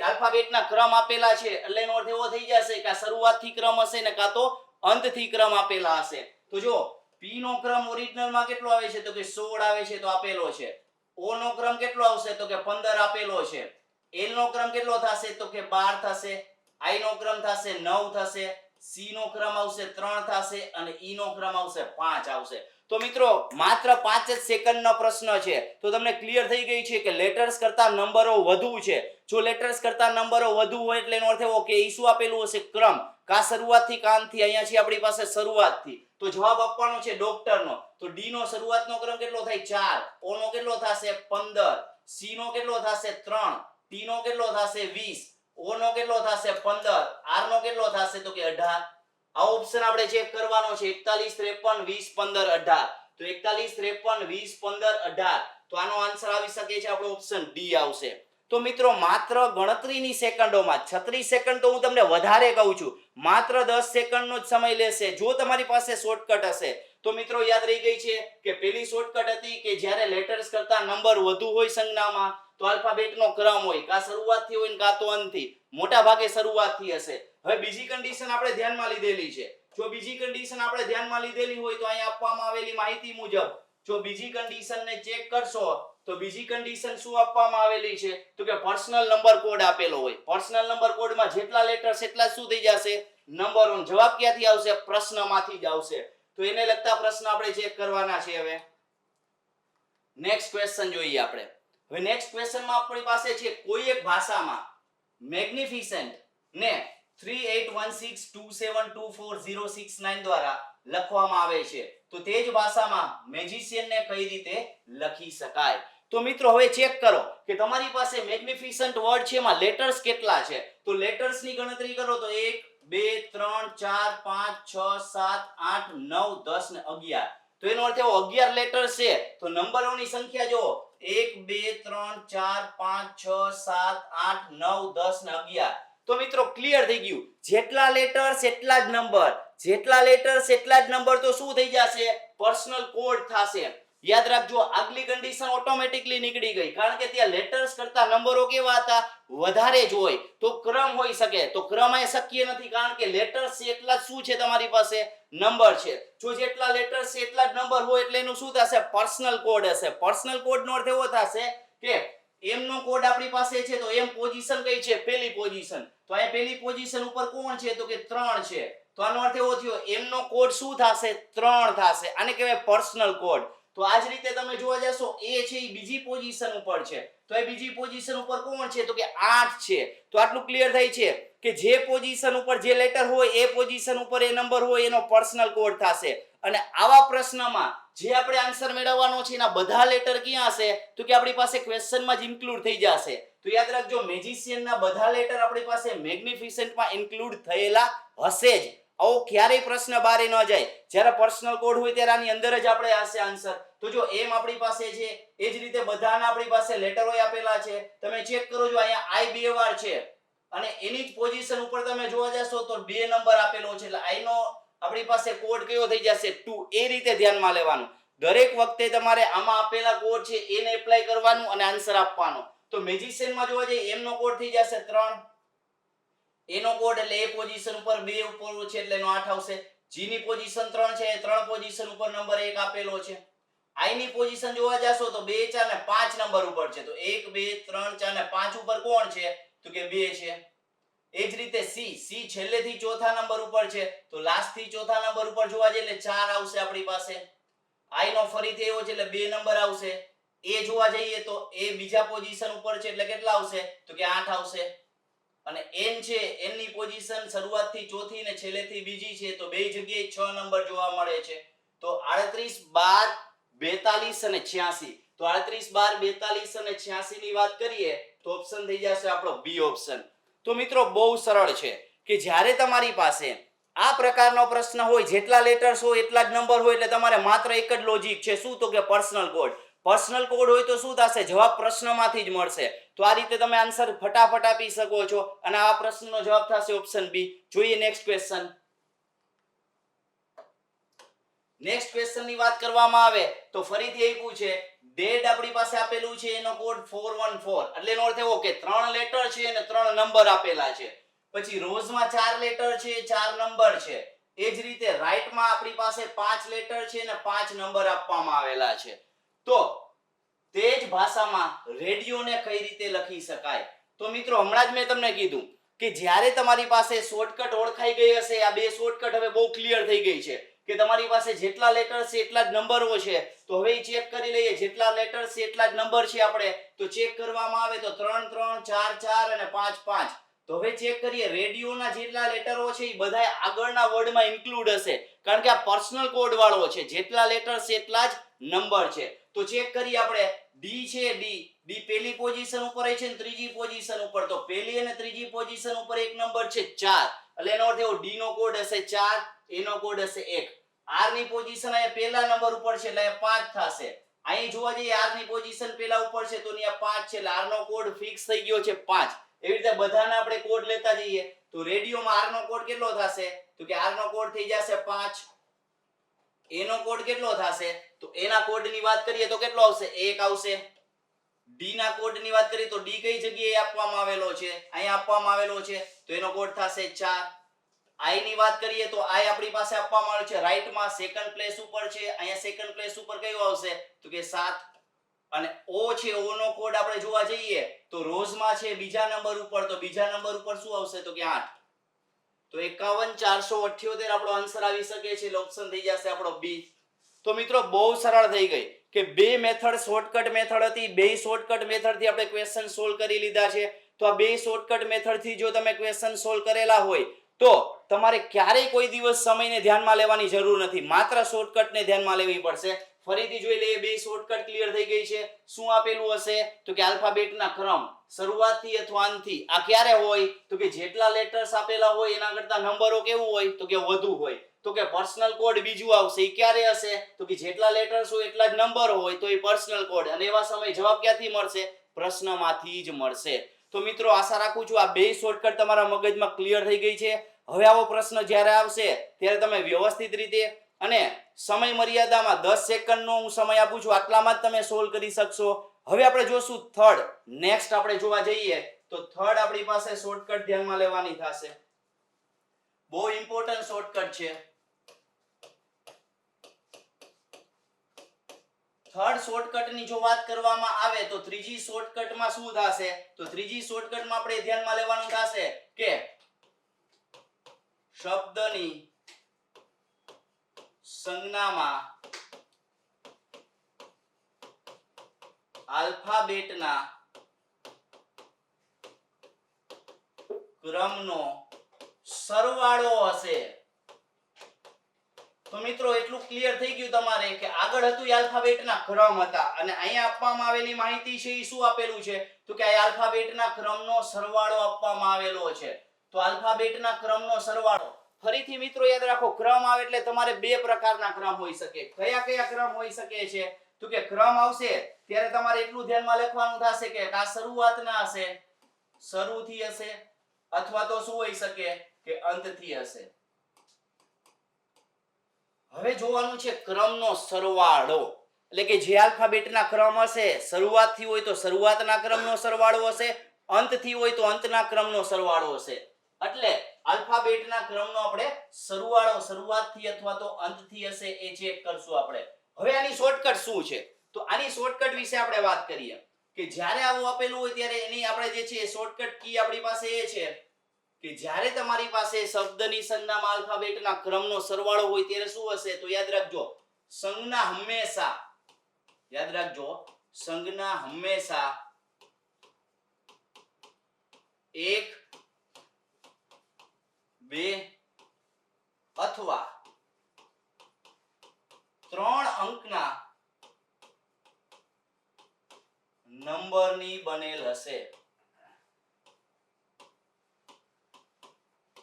આલ્ફાબેટના ક્રમ આપેલા છે એટલે એનો અર્થ એવો થઈ જશે કે આ શરૂઆતથી ક્રમ હશે ને કાં તો અંતથી ક્રમ આપેલા હશે તો જો p નો ક્રમ ઓરિજિનલમાં કેટલો આવે છે તો કે 16 આવે છે તો આપેલો છે o નો ક્રમ કેટલો આવશે તો કે 15 આપેલો છે l નો ક્રમ કેટલો થશે તો કે 12 થશે i નો ક્રમ થશે 9 થશે સી નો ક્રમ આવશે 3 થશે અને ઈ નો ક્રમ આવશે 5 આવશે. તો મિત્રો માત્ર 5 જ સેકન્ડનો પ્રશ્ન છે. તો તમને ક્લિયર થઈ ગઈ છે કે લેટર્સ કરતા નંબરો વધુ છે. જો લેટર્સ કરતા નંબરો વધુ હોય એટલે એનો અર્થ એવો કે ઈ શું આપેલું હશે? ક્રમ. કા શરૂઆતથી કાનથી, અહીંયા છે આપણી પાસે શરૂઆતથી. તો જવાબ આપવાનો છે ડોક્ટરનો. તો ડી નો શરૂઆતનો ક્રમ કેટલો થાય? 4. ઓ નો કેટલો થશે? 15. સી નો કેટલો થશે? 3. ટી નો કેટલો થશે? 20. ઓ નો કેટલો થશે? 15. આર નો કેટલો થશે? તો કે 18. આ ઓપ્શન આપણે ચેક કરવાનો છે. 41 53 20 15 18. તો 41 53 20 15 18. તો આનો આન્સર આવી શકે છે આપણો ઓપ્શન ડી આવશે. તો મિત્રો માત્ર ગણતરીની સેકન્ડોમાં 36 સેકન્ડ તો હું તમને વધારે કહું છું, માત્ર 10 સેકન્ડનો જ સમય લેશે જો તમારી પાસે શોર્ટકટ હશે. તો મિત્રો યાદ રહી ગઈ છે કે પેલી શોર્ટકટ હતી કે જ્યારે લેટર્સ કરતા નંબર વધુ હોય સંજ્ઞામાં તો આલ્ફાબેટનો ક્રમ હોય, કા શરૂઆતથી હોય ને કા તો અંતથી. મોટા ભાગે શરૂઆતથી હશે. હવે બીજી કન્ડિશન આપણે ધ્યાનમાં લીધેલી છે. જો બીજી કન્ડિશન આપણે ધ્યાનમાં લીધેલી હોય તો અહીં આપવામાં આવેલી માહિતી મુજબ જો બીજી કન્ડિશનને ચેક કરશો તો બીજી કન્ડિશન શું આપવામાં આવેલી છે? તો કે પર્સનલ નંબર કોડ આપેલો હોય. પર્સનલ નંબર કોડમાં જેટલા લેટર્સ એટલા શું થઈ જશે? નંબરો. જવાબ ક્યાંથી આવશે? પ્રશ્નમાંથી જ આવશે. તો એને લગતા પ્રશ્ન આપણે ચેક કરવાના છે. હવે નેક્સ્ટ ક્વેશ્ચન જોઈએ આપણે. હવે નેક્સ્ટ ક્વેશ્ચનમાં આપણી પાસે છે કોઈ એક ભાષામાં મેગ્નિફિસન્ટ ને 381627240669 દ્વારા લખવામાં આવે છે તો તે જ ભાષામાં મેજિશિયન ને કઈ રીતે લખી શકાય? તો મિત્રો હવે ચેક કરો કે તમારી પાસે મેગ્નિફિસન્ટ વર્ડ છે એમાં લેટર્સ કેટલા છે. તો લેટર્સ ની ગણતરી કરો તો 1 2 3 4 5 6 7 8 9 10 ને 11. તો એનો અર્થ એવો 11 લેટર્સ છે. તો નંબરોની સંખ્યા જો 1 2 3 4 5 6 7 8 9 10 ને 11. તો મિત્રો ક્લિયર થઈ ગયું. જેટલા લેટર્સ એટલા જ નંબર, જેટલા લેટર્સ એટલા જ નંબર. તો શું થઈ જશે? પર્સનલ કોડ થશે. યાદ રાખજો આગલી કન્ડિશન ઓટોમેટિકલી નીકળી ગઈ કારણ કે ત્યાં લેટર્સ કરતા નંબરો કેવા હતા? વધારે જ હોય. તો ક્રમ હોઈ શકે. તો ક્રમ એ શક્ય નથી કારણ કે લેટર્સ છે એટલા જ શું છે તમારી પાસે? નંબર છે. જો જેટલા લેટર્સ છે એટલા જ નંબર હોય એટલે એનું શું થશે? પર્સનલ કોડ હશે. પર્સનલ કોડ નો અર્થ એવો થશે કે એમ નો કોડ આપણી પાસે છે તો એમ પોઝિશન કઈ છે? પહેલી પોઝિશન. તો આ પહેલી પોઝિશન ઉપર કોણ છે? તો કે 3 છે. તો આનો અર્થ એવો થયો એમ નો કોડ શું થશે? 3 થશે. આને કહેવાય પર્સનલ કોડ. તો આ જ રીતે તમે જોવા જશો એ છે એ બીજી પોઝિશન ઉપર છે. તો એ બીજી પોઝિશન ઉપર કોણ છે? તો કે 8 છે. તો આટલું ક્લિયર થાય છે કે જે પોઝિશન ઉપર જે લેટર હોય એ પોઝિશન ઉપર એ નંબર હોય એનો પર્સનલ કોડ થશે. અને આવા પ્રશ્નમાં જે આપણે આન્સર મેળવવાનો છે એના બધા લેટર ક્યાં હશે? તો કે આપણી પાસે ક્વેશ્ચનમાં જ ઇન્ક્લુડ થઈ જશે. તો યાદ રાખજો મેજિશિયન ના બધા લેટર આપણી પાસે મેગ્નિફિસન્ટ માં ઇન્ક્લુડ થયેલા હશે જ. આવો ક્યારેય પ્રશ્ન બારે ન જાય. જ્યારે પર્સનલ કોડ હોય ત્યારે આની અંદર જ આપણે હશે આન્સર. તો જો એમ આપણી પાસે છે એ જ રીતે બધાના આપણી પાસે લેટરો આપેલા છે. તમે ચેક કરો જો અહીંયા આઈ બે વાર છે અને એની જ પોઝિશન ઉપર તમે જોવા જશો તો 2 નંબર આપેલો છે એટલે આઈ નો આપણી પાસે કોડ કયો થઈ જશે? 2. એ રીતે ધ્યાનમાં લેવાનું. દરેક વખતે તમારે આમાં આપેલા કોડ છે એને એપ્લાય કરવાનું અને આન્સર આપવાનો. તો મેજિશિયન માં જોવા જઈએ એમ નો કોડ થઈ જશે 3. એનો કોડ એટલે એ પોઝિશન ઉપર 2 ઉપર છે એટલે એનો 8 આવશે. જી ની પોઝિશન 3 છે, 3 પોઝિશન ઉપર નંબર 1 આપેલો છે. આઈ ની પોઝિશન જોવા જાશો તો 2 4 ને 5 નંબર ઉપર છે. તો 1 2 3 4 ને 5 ઉપર કોણ છે? તો કે 2 છે. એ જ રીતે સી છેલ્લેથી ચોથા નંબર ઉપર છે તો લાસ્ટ થી ચોથા નંબર ઉપર જોવા જઈએ એટલે 4 આવશે આપણી પાસે. આઈ નો ફરીથી એવો છે એટલે 2 નંબર આવશે. એ જોવા જઈએ તો એ બીજા પોઝિશન ઉપર છે એટલે કેટલા આવશે? તો કે 8 આવશે. અને એન છે એન ની પોઝિશન શરૂઆતથી ચોથી ને છેલ્લેથી બીજી છે તો બે જગ્યાએ 6 નંબર જોવા મળે છે. તો 38 12 42 અને 86. તો 38 12 42 અને 86 ની વાત કરીએ તો ઓપ્શન થઈ જશે આપણો બી ઓપ્શન. તો મિત્રો બહુ સરળ છે કે જ્યારે તમારી પાસે આ પ્રકારનો પ્રશ્ન હોય જેટલા લેટર્સ હોય એટલા જ નંબર હોય એટલે તમારે માત્ર એક જ લોજિક છે. શું? તો કે પર્સનલ કોડ. પર્સનલ કોડ હોય તો શું થશે? જવાબ પ્રશ્નમાંથી જ મળશે. તો આ રીતે તમે આન્સર ફટાફટ આપી શકો છો અને આ પ્રશ્નનો જવાબ થશે ઓપ્શન બી. જોઈએ નેક્સ્ટ ક્વેશ્ચન. નેક્સ્ટ ક્વેશ્ચન ની વાત કરવામાં આવે તો ફરીથી આપ્યું છે ડેડ આપણી પાસે આપેલું છે એનો કોડ 414 એટલે એનો અર્થ એવો કે 3 લેટર છે અને 3 નંબર આપેલા છે. પછી રોઝ માં 4 લેટર છે 4 નંબર છે. એ જ રીતે રાઈટ માં આપણી પાસે 5 લેટર છે અને 5 નંબર આપવામાં આવેલા છે. તો તે જ ભાષામાં રેડિયોને કઈ રીતે લખી શકાય? તો મિત્રો હમણાં જ મેં તમને કીધું કે જ્યારે તમારી પાસે શોર્ટકટ ઓળખાઈ ગઈ હશે, આ બે શોર્ટકટ હવે બહુ ક્લિયર થઈ ગઈ છે કે તમારી પાસે જેટલા લેટર છે એટલા જ નંબરો છે. તો હવે ચેક કરી લઈએ, જેટલા લેટર છે એટલા જ નંબર છે. આપણે તો ચેક કરવામાં આવે તો 3 3 4 4 અને 5 5. તો હવે ચેક કરીએ, રેડિયોના જેટલા લેટરો છે એ બધા આગળના વર્ડમાં ઇન્ક્લુડ હશે, કારણ કે આ પર્સનલ કોડ વાળો છે. જેટલા લેટર છે એટલા જ નંબર છે. તો ચેક કરીએ આપણે, ડી છે, ડી પહેલી પોઝિશન ઉપર છે ને ત્રીજી પોઝિશન ઉપર. તો પહેલી અને ત્રીજી પોઝિશન ઉપર એક નંબર છે 4, એટલે એનો અર્થ એવો ડી નો કોડ હશે 4, એ નો કોડ હશે 1. આર ની પોઝિશન અહીંયા પહેલા નંબર ઉપર છે એટલે 5 થશે. અહીં જોવા જઈએ આર ની પોઝિશન પહેલા ઉપર છે તો અહીંયા 5 છે, એટલે આર નો કોડ ફિક્સ થઈ ગયો છે 5. એવી રીતે બધાના આપણે કોડ લેતા જઈએ. તો રેડિયોમાં આર નો કોડ કેટલો થશે? તો કે આર નો કોડ થઈ જશે 5. એ નો કોડ કેટલો થશે? તો એ ના કોડની વાત કરીએ તો કેટલો આવશે? 1 આવશે. ડી ના કોડની વાત કરીએ તો ડી કઈ જગ્યાએ આપવામાં આવેલો છે? અહીંયા આપવામાં આવેલો છે, તો એનો કોડ થશે 4. આઈ ની વાત કરીએ તો આઈ આપણી પાસે આપવામાં આવ્યો છે રાઈટમાં, સેકન્ડ પ્લેસ ઉપર છે. અહીંયા સેકન્ડ પ્લેસ ઉપર કયો આવશે? તો કે 7. અને ઓ છે, ઓ નો કોડ આપણે જોવા જઈએ તો રોઝમાં છે બીજા નંબર ઉપર. તો બીજા નંબર ઉપર શું આવશે? તો કે 8. તો 51478 આપણો આન્સર આવી શકે છે, એટલે ઓપ્શન થઈ જશે આપણો બી. તો મિત્રો બહુ સરળ થઈ ગઈ કે બે મેથડ શોર્ટકટ મેથડ હતી. બે શોર્ટકટ મેથડ થી આપણે ક્વેશ્ચન સોલ્વ કરી લીધા છે. તો આ બે શોર્ટકટ મેથડ થી જો તમે ક્વેશ્ચન સોલ્વ કરેલા હોય તો તમારે ક્યારેય કોઈ દિવસ સમયને ધ્યાનમાં લેવાની જરૂર નથી, માત્ર શોર્ટકટને ધ્યાનમાં લેવી પડશે. ફરીથી જોઈ લઈએ, બે શોર્ટકટ ક્લિયર થઈ ગઈ છે. શું આપેલું હશે? તો કે આલ્ફાબેટના ક્રમ શરૂઆતથી અથવા અંતથી. આ ક્યારે હોય? તો કે જેટલા લેટર્સ આપેલા હોય એના કરતા નંબરો કેવું હોય? તો કે વધુ હોય. તો કે પર્સનલ કોડ બીજું આવશે. એ ક્યારે હશે? તો કે જેટલા લેટર્સ હોય એટલા જ નંબર હોય તો એ પર્સનલ કોડ. અને એવા સમય જવાબ ક્યાંથી મળશે? પ્રશ્નમાંથી જ મળશે. તો મિત્રો આશા રાખું છું આ બે શોર્ટકટ તમારા મગજમાં ક્લિયર થઈ ગઈ છે. હવે આવો પ્રશ્ન જ્યારે આવશે ત્યારે તમે વ્યવસ્થિત રીતે અને સમય મર્યાદામાં 10 સેકન્ડનો હું સમય આપું છું, આટલામાં જ તમે સોલ્વ કરી શકશો. હવે આપણે જોશું થર્ડ. નેક્સ્ટ આપણે જોવા જઈએ તો થર્ડ આપણી પાસે શોર્ટકટ ધ્યાનમાં લેવાની થશે. બહુ ઇમ્પોર્ટન્ટ શોર્ટકટ છે. થર્ડ શોર્ટકટની જો વાત કરવામાં આવે તો ત્રીજી શોર્ટકટમાં શું થશે? તો ત્રીજી શોર્ટકટમાં આપણે ધ્યાનમાં લેવાનું થશે કે શબ્દની સંજ્ઞામાં આલ્ફાબેટના ક્રમનો સરવાળો હશે. તો મિત્રો એટલું ક્લિયર થઈ ગયું તમારે કે આગળ હતું એ આલ્ફાબેટના ક્રમ હતા અને અહીંયા આપવામાં આવેલી માહિતી છે એ શું આપેલું છે? તો કે આ આલ્ફાબેટના ક્રમનો સરવાળો આપવામાં આવેલો છે. તો આલ્ફાબેટના ક્રમનો સરવાળો, ફરીથી મિત્રો યાદ રાખો, ક્રમ આવે એટલે તમારે બે પ્રકારના ક્રમ હોઈ શકે. કયા કયા ક્રમ હોઈ શકે છે? તો કે ક્રમ આવશે ત્યારે તમારે એટલું ધ્યાનમાં લખવાનું થશે કે આ શરૂઆતના હશે, શરૂથી હશે, અથવા તો શું હોઈ શકે કે અંતથી હશે. હવે જોવાનું છે ક્રમનો સરવાળો, એટલે કે જે આલ્ફાબેટના ક્રમ હશે શરૂઆતથી હોય તો શરૂઆતના ક્રમનો સરવાળો હશે, અંતથી હોય તો અંતના ક્રમનો સરવાળો હશે. એટલે આલ્ફાબેટના ક્રમનો આપણે સરવાળો શરૂઆતથી અથવા તો અંતથી હશે એ ચેક કરશું આપણે. હવે આની શોર્ટકટ શું છે? તો આની શોર્ટકટ વિશે આપણે વાત કરીએ કે જ્યારે આવું આપેલું હોય ત્યારે એની આપણે જે છે શોર્ટકટ કી આપણી પાસે એ છે કે જ્યારે તમારી પાસે શબ્દની સંજ્ઞામાં આલ્ફાબેટના ક્રમનો સરવાળો હોય ત્યારે શું હશે? તો યાદ રાખજો, સંજ્ઞા હંમેશા, યાદ રાખજો, સંજ્ઞા હંમેશા 1, 2 અથવા 3 અંકના નંબરની બનેલ હશે.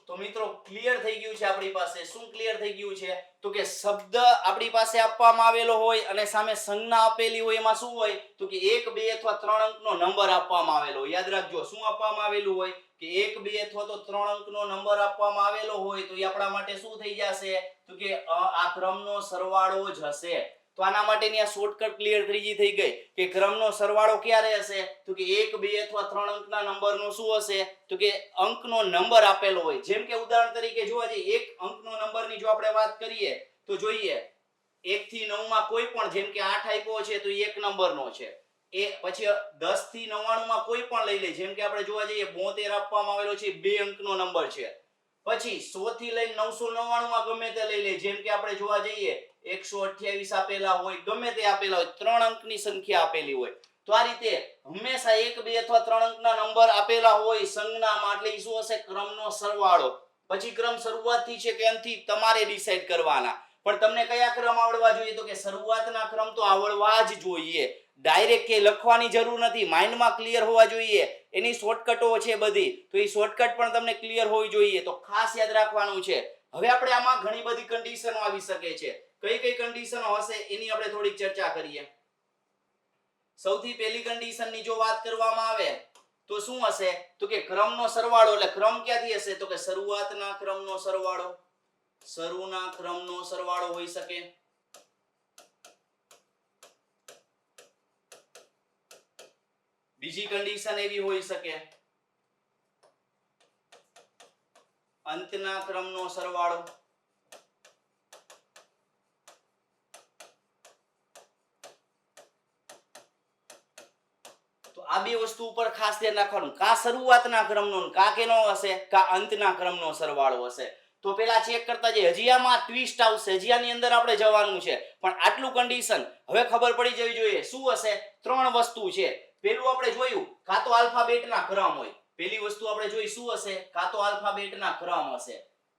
તો મિત્રો ક્લિયર થઈ ગયું છે આપણી પાસે. શું ક્લિયર થઈ ગયું છે? તો કે શબ્દ આપણી પાસે આપવામાં આવેલો હોય અને સામે સંજ્ઞા આપેલી હોય. એમાં શું હોય? તો કે 1, 2 અથવા 3 અંકનો નંબર આપવામાં આવેલો હોય. યાદ રાખજો, શું આપવામાં આવેલું હોય? કે 1, 2 અથવા તો 3 અંકનો નંબર આપવામાં આવેલો હોય તો એ આપણા માટે શું થઈ જશે? તો કે આ ક્રમનો સરવાળો જ હશે. તો આના માટેની આ શોર્ટકટ ક્લિયર થઈ ગઈ કે ક્રમનો સરવાળો ક્યારે હશે? તો કે 1, 2 અથવા 3 અંકના નંબરનો શું હશે? તો કે અંકનો નંબર આપેલો હોય. જેમ કે ઉદાહરણ તરીકે જોવા જઈએ, એક અંકનો નંબરની જો આપણે વાત કરીએ તો જોઈએ 1 થી 9 માં કોઈ પણ, જેમ કે 8 આપ્યો છે તો 1 નંબરનો છે, એ પછી 10 થી 99 માં કોઈ પણ લઈ લે, જેમ કે આપણે જોવા જઈએ 72 આપવામાં આવેલો છે, 2 અંકનો નંબર છે. પછી 100 થી લઈને 999 માં ગમે તે લઈ લે, જેમ કે આપણે જોવા જઈએ 128 આપેલા હોય, ગમે તે આપેલા હોય, 3 અંકની સંખ્યા આપેલી હોય. તો આ રીતે હંમેશા 1, 2 અથવા 3 અંકના નંબર આપેલા હોય સંજ્ઞામાં, એટલે ઈ શું હશે? ક્રમનો સરવાળો. પછી ક્રમ શરૂઆતથી છે કે અંતથી તમારે ડિસાઈડ કરવાના. પણ તમને કયા ક્રમ આવડવા જોઈએ? તો કે શરૂઆતના ક્રમ તો આવડવા જ જોઈએ. ડાયરેક્ટ કે લખવાની જરૂર નથી, માઇન્ડમાં ક્લિયર હોવા જોઈએ. એની શોર્ટકટો છે બધી, તો એ શોર્ટકટ પણ તમને ક્લિયર હોવી જોઈએ. તો ખાસ યાદ રાખવાનું છે. હવે આપણે આમાં ઘણી બધી કન્ડિશનો આવી શકે છે. કઈ કઈ કન્ડિશનો હશે એની આપણે થોડીક ચર્ચા કરીએ. સૌથી પહેલી કન્ડિશનની જો વાત કરવામાં આવે તો શું હશે? તો કે ક્રમનો સરવાળો. એટલે ક્રમ ક્યાંથી હશે? તો કે શરૂઆતના ક્રમનો સરવાળો. શરૂના ક્રમનો સરવાળો હોઈ શકે. બીજી કન્ડિશન એવી હોઈ શકે અંતના ક્રમનો સરવાળો. તો આ બે વસ્તુ ઉપર ખાસ ધ્યાન રાખવાનું, કા શરૂઆતના ક્રમનો કા કેનો હશે? કા અંતના ક્રમનો સરવાળો હશે. તો પેલા ચેક કરતા જઈએ. હજી આમાં ટ્વિસ્ટ આવશે, હજી આની અંદર આપણે જવાનું છે, પણ આટલું કન્ડિશન હવે ખબર પડી જવી જોઈએ. શું હશે? 3 વસ્તુ છે. પેલું આપણે જોયું કા તો આલ્ફાબેટના ક્રમ હોય. પેલી વસ્તુ આપણે જોઈ શું હશે? કા તો આલ્ફાબેટના ક્રમ હશે.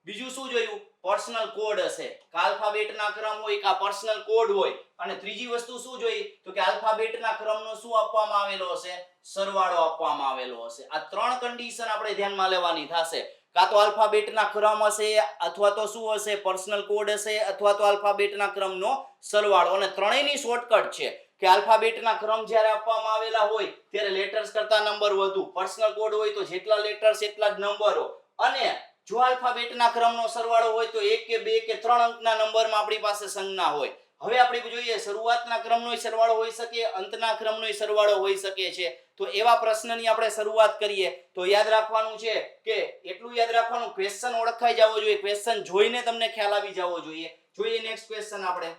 બીજું શું જોયું? પર્સનલ કોડ હશે. કા આલ્ફાબેટના ક્રમ હોય કા પર્સનલ કોડ હોય. અને ત્રીજી વસ્તુ શું જોઈ? તો કે આલ્ફાબેટના ક્રમનો શું આપવામાં આવેલો હશે? સરવાળો આપવામાં આવેલો હશે. આ 3 કન્ડિશન આપણે ધ્યાનમાં લેવાની થશે. કા તો આલ્ફાબેટના ક્રમ હશે, અથવા તો શું હશે? પર્સનલ કોડ હશે, અથવા તો આલ્ફાબેટના ક્રમનો સરવાળો. અને ત્રણેયની શોર્ટકટ છે કે આલ્ફાબેટના ક્રમ જ્યારે આપવામાં આવેલા હોય ત્યારે લેટર્સ કરતા નંબર વધુ, પર્સનલ કોડ હોય તો જેટલા લેટર્સ એટલા જ નંબરો, અને જો આલ્ફાબેટના ક્રમનો સરવાળો હોય તો 1 કે 2 કે 3 અંકના નંબરમાં આપણી પાસે સંજ્ઞા હોય. હવે આપણે જોઈએ શરૂઆતના ક્રમનો સરવાળો હોઈ શકે, અંતના ક્રમનો સરવાળો હોઈ શકે છે. તો એવા પ્રશ્નની આપણે શરૂઆત કરીએ. તો યાદ રાખવાનું છે કે એટલું યાદ રાખવાનું, ક્વેશ્ચન ઓળખાઈ જવો જોઈએ, ક્વેશ્ચન જોઈને તમને ખ્યાલ આવી જવો જોઈએ. જોઈએ નેક્સ્ટ ક્વેશ્ચન આપણે.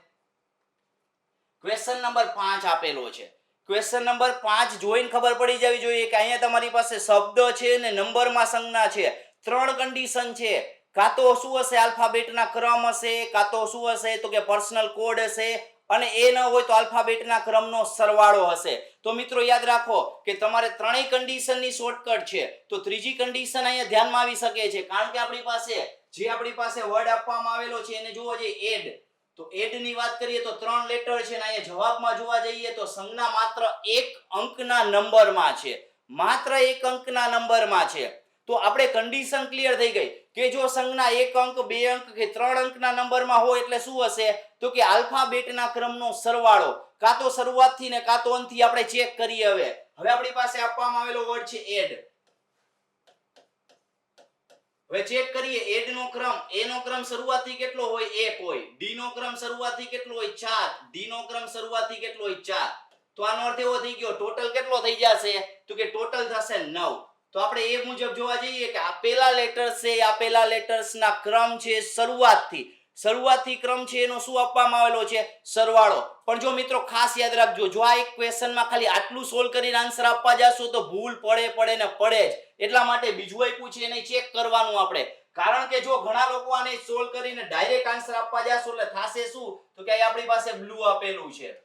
ક્વેશ્ચન નંબર 5 આપેલો છે. ક્વેશ્ચન નંબર 5 જોઈને ખબર પડી જવી જોઈએ કે અહીંયા તમારી પાસે શબ્દ છે ને નંબરમાં સંજ્ઞા છે. 3 કન્ડિશન છે. કાં તો શું હશે? આલ્ફાબેટના ક્રમ હશે, કાં તો શું હશે? તો કે પર્સનલ કોડ હશે, અને એ ન હોય તો આલ્ફાબેટના ક્રમનો સરવાળો હશે. તો મિત્રો યાદ રાખો કે તમારે ત્રણેય કન્ડિશનની શોર્ટકટ છે. તો ત્રીજી કન્ડિશન અહીંયા ધ્યાનમાં આવી શકે છે, કારણ કે આપણી પાસે વર્ડ આપવામાં આવેલો છે એને જોવો જોઈએ એડ. તો એડ ની વાત કરીએ તો 3 લેટર છે, ને અહીંયા જવાબમાં જોવા જઈએ તો સંજ્ઞા માત્ર 1 અંકના નંબરમાં છે. માત્ર 1 અંકના નંબરમાં છે. તો આપણે કન્ડિશન ક્લિયર થઈ ગઈ કે જો સંજ્ઞા 1 અંક, 2 અંક કે 3 અંકના નંબરમાં હોય એટલે શું હશે? તો કે આલ્ફાબેટના ક્રમનો સરવાળો. કાં તો શરૂઆતથી ને કાં તો અંતથી આપણે ચેક કરીએ. હવે આપણી પાસે આપવામાં આવેલો વર્ડ છે એડ. હવે ચેક કરીએ એડ નો ક્રમ. એ નો ક્રમ શરૂઆતથી કેટલો હોય? 1 હોય. ડી નો ક્રમ શરૂઆતથી કેટલો હોય? 4. ડી નો ક્રમ શરૂઆતથી કેટલો હોય? 4. તો આનો અર્થ એવો થઈ ગયો ટોટલ કેટલો થઈ જશે? તો કે ટોટલ થશે 9. તો આપણે એ મુજબ જોવા જઈએ કે આપેલા લેટર્સ છે, આપેલા લેટર્સના ક્રમ છે શરૂઆતથી ક્રમ છે એનો શું આપવામાં આવેલો છે? સરવાળો. પણ જો મિત્રો ખાસ યાદ રાખજો, જો આ એક ક્વેશ્ચનમાં ખાલી આટલું સોલ્વ કરીને આન્સર આપવા જાશો તો ભૂલ પડે ને પડે જ. એટલા માટે બીજું એ પૂછે એને ચેક કરવાનું આપણે, કારણ કે જો ઘણા લોકો આને સોલ્વ કરીને ડાયરેક્ટ આન્સર આપવા જાશો એટલે થાશે શું? તો કે આપણી પાસે બ્લુ આપેલું છે.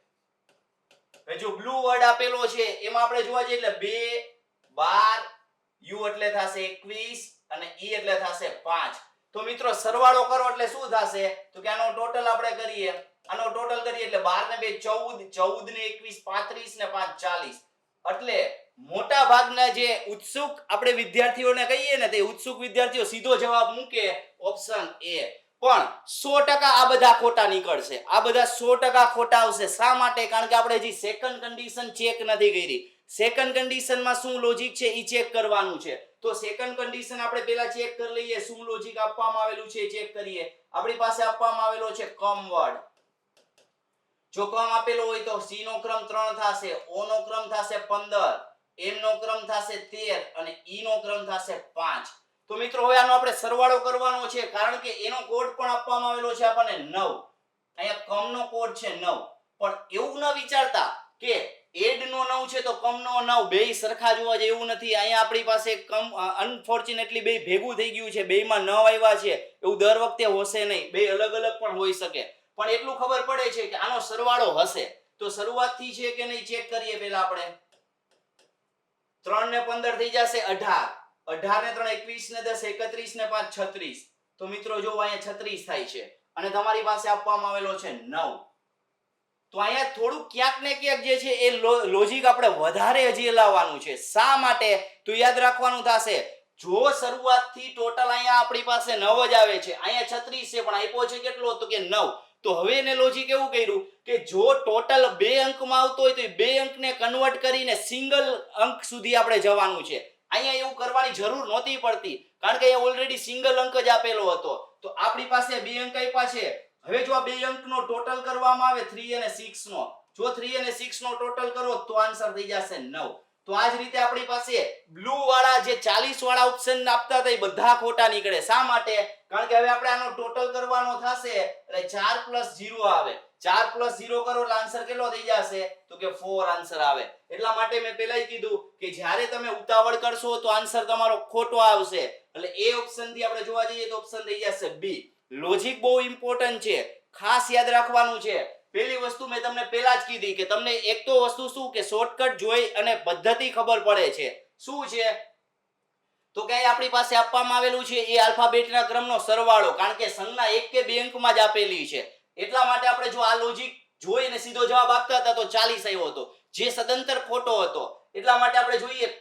હવે જો બ્લુ વર્ડ આપેલો છે એમાં આપણે જોવા જઈએ એટલે 2 12 યુ એટલે થશે 21 અને ઈ એટલે થશે 5. તો મિત્રો સરવાળો કરો એટલે શું થશે? તો કે આનો ટોટલ આપણે કરીએ. આનો ટોટલ કરીએ એટલે 12 ને 2 14, 14 ને 21 35 ને 5 40. એટલે મોટા ભાગના જે ઉત્સુક આપણે વિદ્યાર્થીઓને કહીએ ને, તે ઉત્સુક વિદ્યાર્થીઓ સીધો જવાબ મૂકે ઓપ્શન એ. પણ 100% આ બધા ખોટા નીકળશે. આ બધા 100% ખોટા આવશે. શા માટે? કારણ કે આપણે હજી સેકન્ડ કન્ડિશન ચેક નથી કરી. સેકન્ડ કન્ડિશનમાં શું લોજિક છે ઈ ચેક કરવાનું છે. તો સેકન્ડ કન્ડિશન આપણે પહેલા ચેક કરી લઈએ, શું લોજિક આપવામાં આવેલું છે ચેક કરીએ. આપણી પાસે આપવામાં આવેલો છે કમ વર્ડ. જો ક્રમ આપેલો હોય તો સી નો ક્રમ 3 થશે, ઓ નો ક્રમ થશે 15, એમ નો ક્રમ થશે 13 અને ઈ નો ક્રમ થશે 5. તો મિત્રો હવે આનો આપણે સરવાળો કરવાનો છે, કારણ કે એનો કોડ પણ આપવામાં આવેલો છે આપણને 9. અહીંયા કમ નો કોડ છે 9. પણ એવું ન વિચારતા કે એડ નો 9 છે તો કમ નો 9 બેય સરખા જોવા જાય એવું નથી. અહીંયા આપણી પાસે કમ અનફોર્ચ્યુનેટલી બે ભેગું થઈ ગયું છે, બેયમાં 9 આવ્યા છે એવું દર વખતે હોશે નહીં, બે અલગ અલગ પણ હોઈ શકે. પણ એટલું ખબર પડે છે કે આનો સરવાળો હશે. તો શરૂઆતથી છે કે નહીં ચેક કરીએ. પહેલા આપણે 3 ને 15 થઈ જશે 18, 18 ને 3 21 ને 10 31 ને 5 36. તો મિત્રો જો અહીંયા 36 થાય છે અને તમારી પાસે આપવામાં આવેલો છે 9. તો અહીંયા થોડું ક્યાંક ને ક્યાંક જે છે એ લોજિક આપણે વધારે હજી લાવવાનું છે. શા માટે? તો યાદ રાખવાનું થશે, જો શરૂઆતથી ટોટલ અહીંયા આપણી પાસે 9 જ આવે છે, અહીંયા 36 છે પણ આપ્યો છે કેટલો તો કે 9. તો હવે એને લોજિક એવું કર્યું કે જો ટોટલ 2 અંકમાં આવતો હોય તો 2 અંકને કન્વર્ટ કરીને સિંગલ અંક સુધી આપણે જવાનું છે. અહીંયા એવું કરવાની જરૂર નહોતી પડતી કારણ કે અહીંયા ઓલરેડી સિંગલ અંક જ આપેલો હતો. તો આપણી પાસે 2 અંક આપ્યા છે. હવે જો આ 2 અંકનો ટોટલ કરવામાં આવે 3 અને 6 નો, જો 3 અને 6 નો ટોટલ કરો તો આન્સર થઈ જશે 9. તો આ જ રીતે આપણી પાસે બ્લુ વાળા જે 40 વાળા ઓપ્શન આપતા હતા એ બધા ખોટા નીકળે. શા માટે? કારણ કે હવે આપણે આનો ટોટલ કરવાનો થશે એટલે 4 + 0 આવે. 4 + 0 કરો એટલે આન્સર કેટલો થઈ જશે તો કે 4 આન્સર આવે. એટલા માટે મેં પહેલા કીધું કે જ્યારે તમે ઉતાવળ કરશો તો આન્સર તમારો ખોટો આવશે. એટલે એ ઓપ્શન થી આપણે જોવા જઈએ તો ઓપ્શન થઈ જશે બી. લોજિક બહુ ઇમ્પોર્ટન્ટ છે, ખાસ યાદ રાખવાનું છે. પહેલી વસ્તુ મેં તમને પહેલા જ કીધી કે તમને એક તો વસ્તુ શું કે શોર્ટકટ જોઈ અને પદ્ધતિ ખબર પડે છે. શું છે? તો કે આપણી પાસે આપવામાં આવેલું છે એ આલ્ફાબેટના ક્રમનો સરવાળો, કારણ કે સંજ્ઞા 1 કે 2 અંકમાં જ આપેલી છે. એટલા માટે આપણે જો આ લોજિક જોઈને સીધો જવાબ આપતા હતા તો 40 આવ્યો હતો, જે સદંતર ખોટો હતો. એટલા માટે આપણે જોઈએ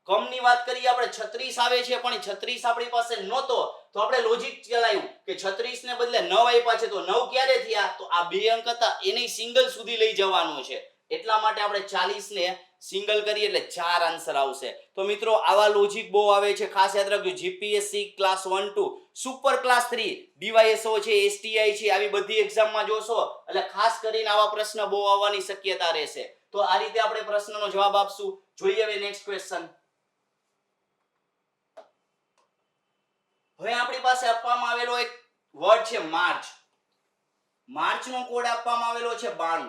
કમની વાત કરીએ આપણે 36 આવે છે પણ 36 આપણી પાસે નહોતો. તો આપણે લોજિક ચલાવ્યું કે 36 ને બદલે 9 આપ્યા છે તો 9 ક્યારે થયા? તો આ 2 અંક હતા એને સિંગલ સુધી લઈ જવાનું છે. એટલા માટે આપણે 40 ને સિંગલ કરીએ એટલે 4 આન્સર આવશે. તો મિત્રો આવા લોજિક બહુ આવે છે, ખાસ યાદ રાખજો. GPSC class 1 2 super class 3 DYSO છે, એસટીઆઈ છે, આવી બધી એક્ઝામમાં જોશો એટલે ખાસ કરીને આવા પ્રશ્ન બહુ આવવાની શક્યતા રહેશે. તો આ રીતે આપણે પ્રશ્નનો જવાબ આપશું. જોઈએ હવે નેક્સ્ટ ક્વેશ્ચન. હવે આપણી પાસે આપવામાં આવેલો એક વર્ડ છે માર્ચ. માર્ચનો કોડ આપવામાં આવેલો છે 92.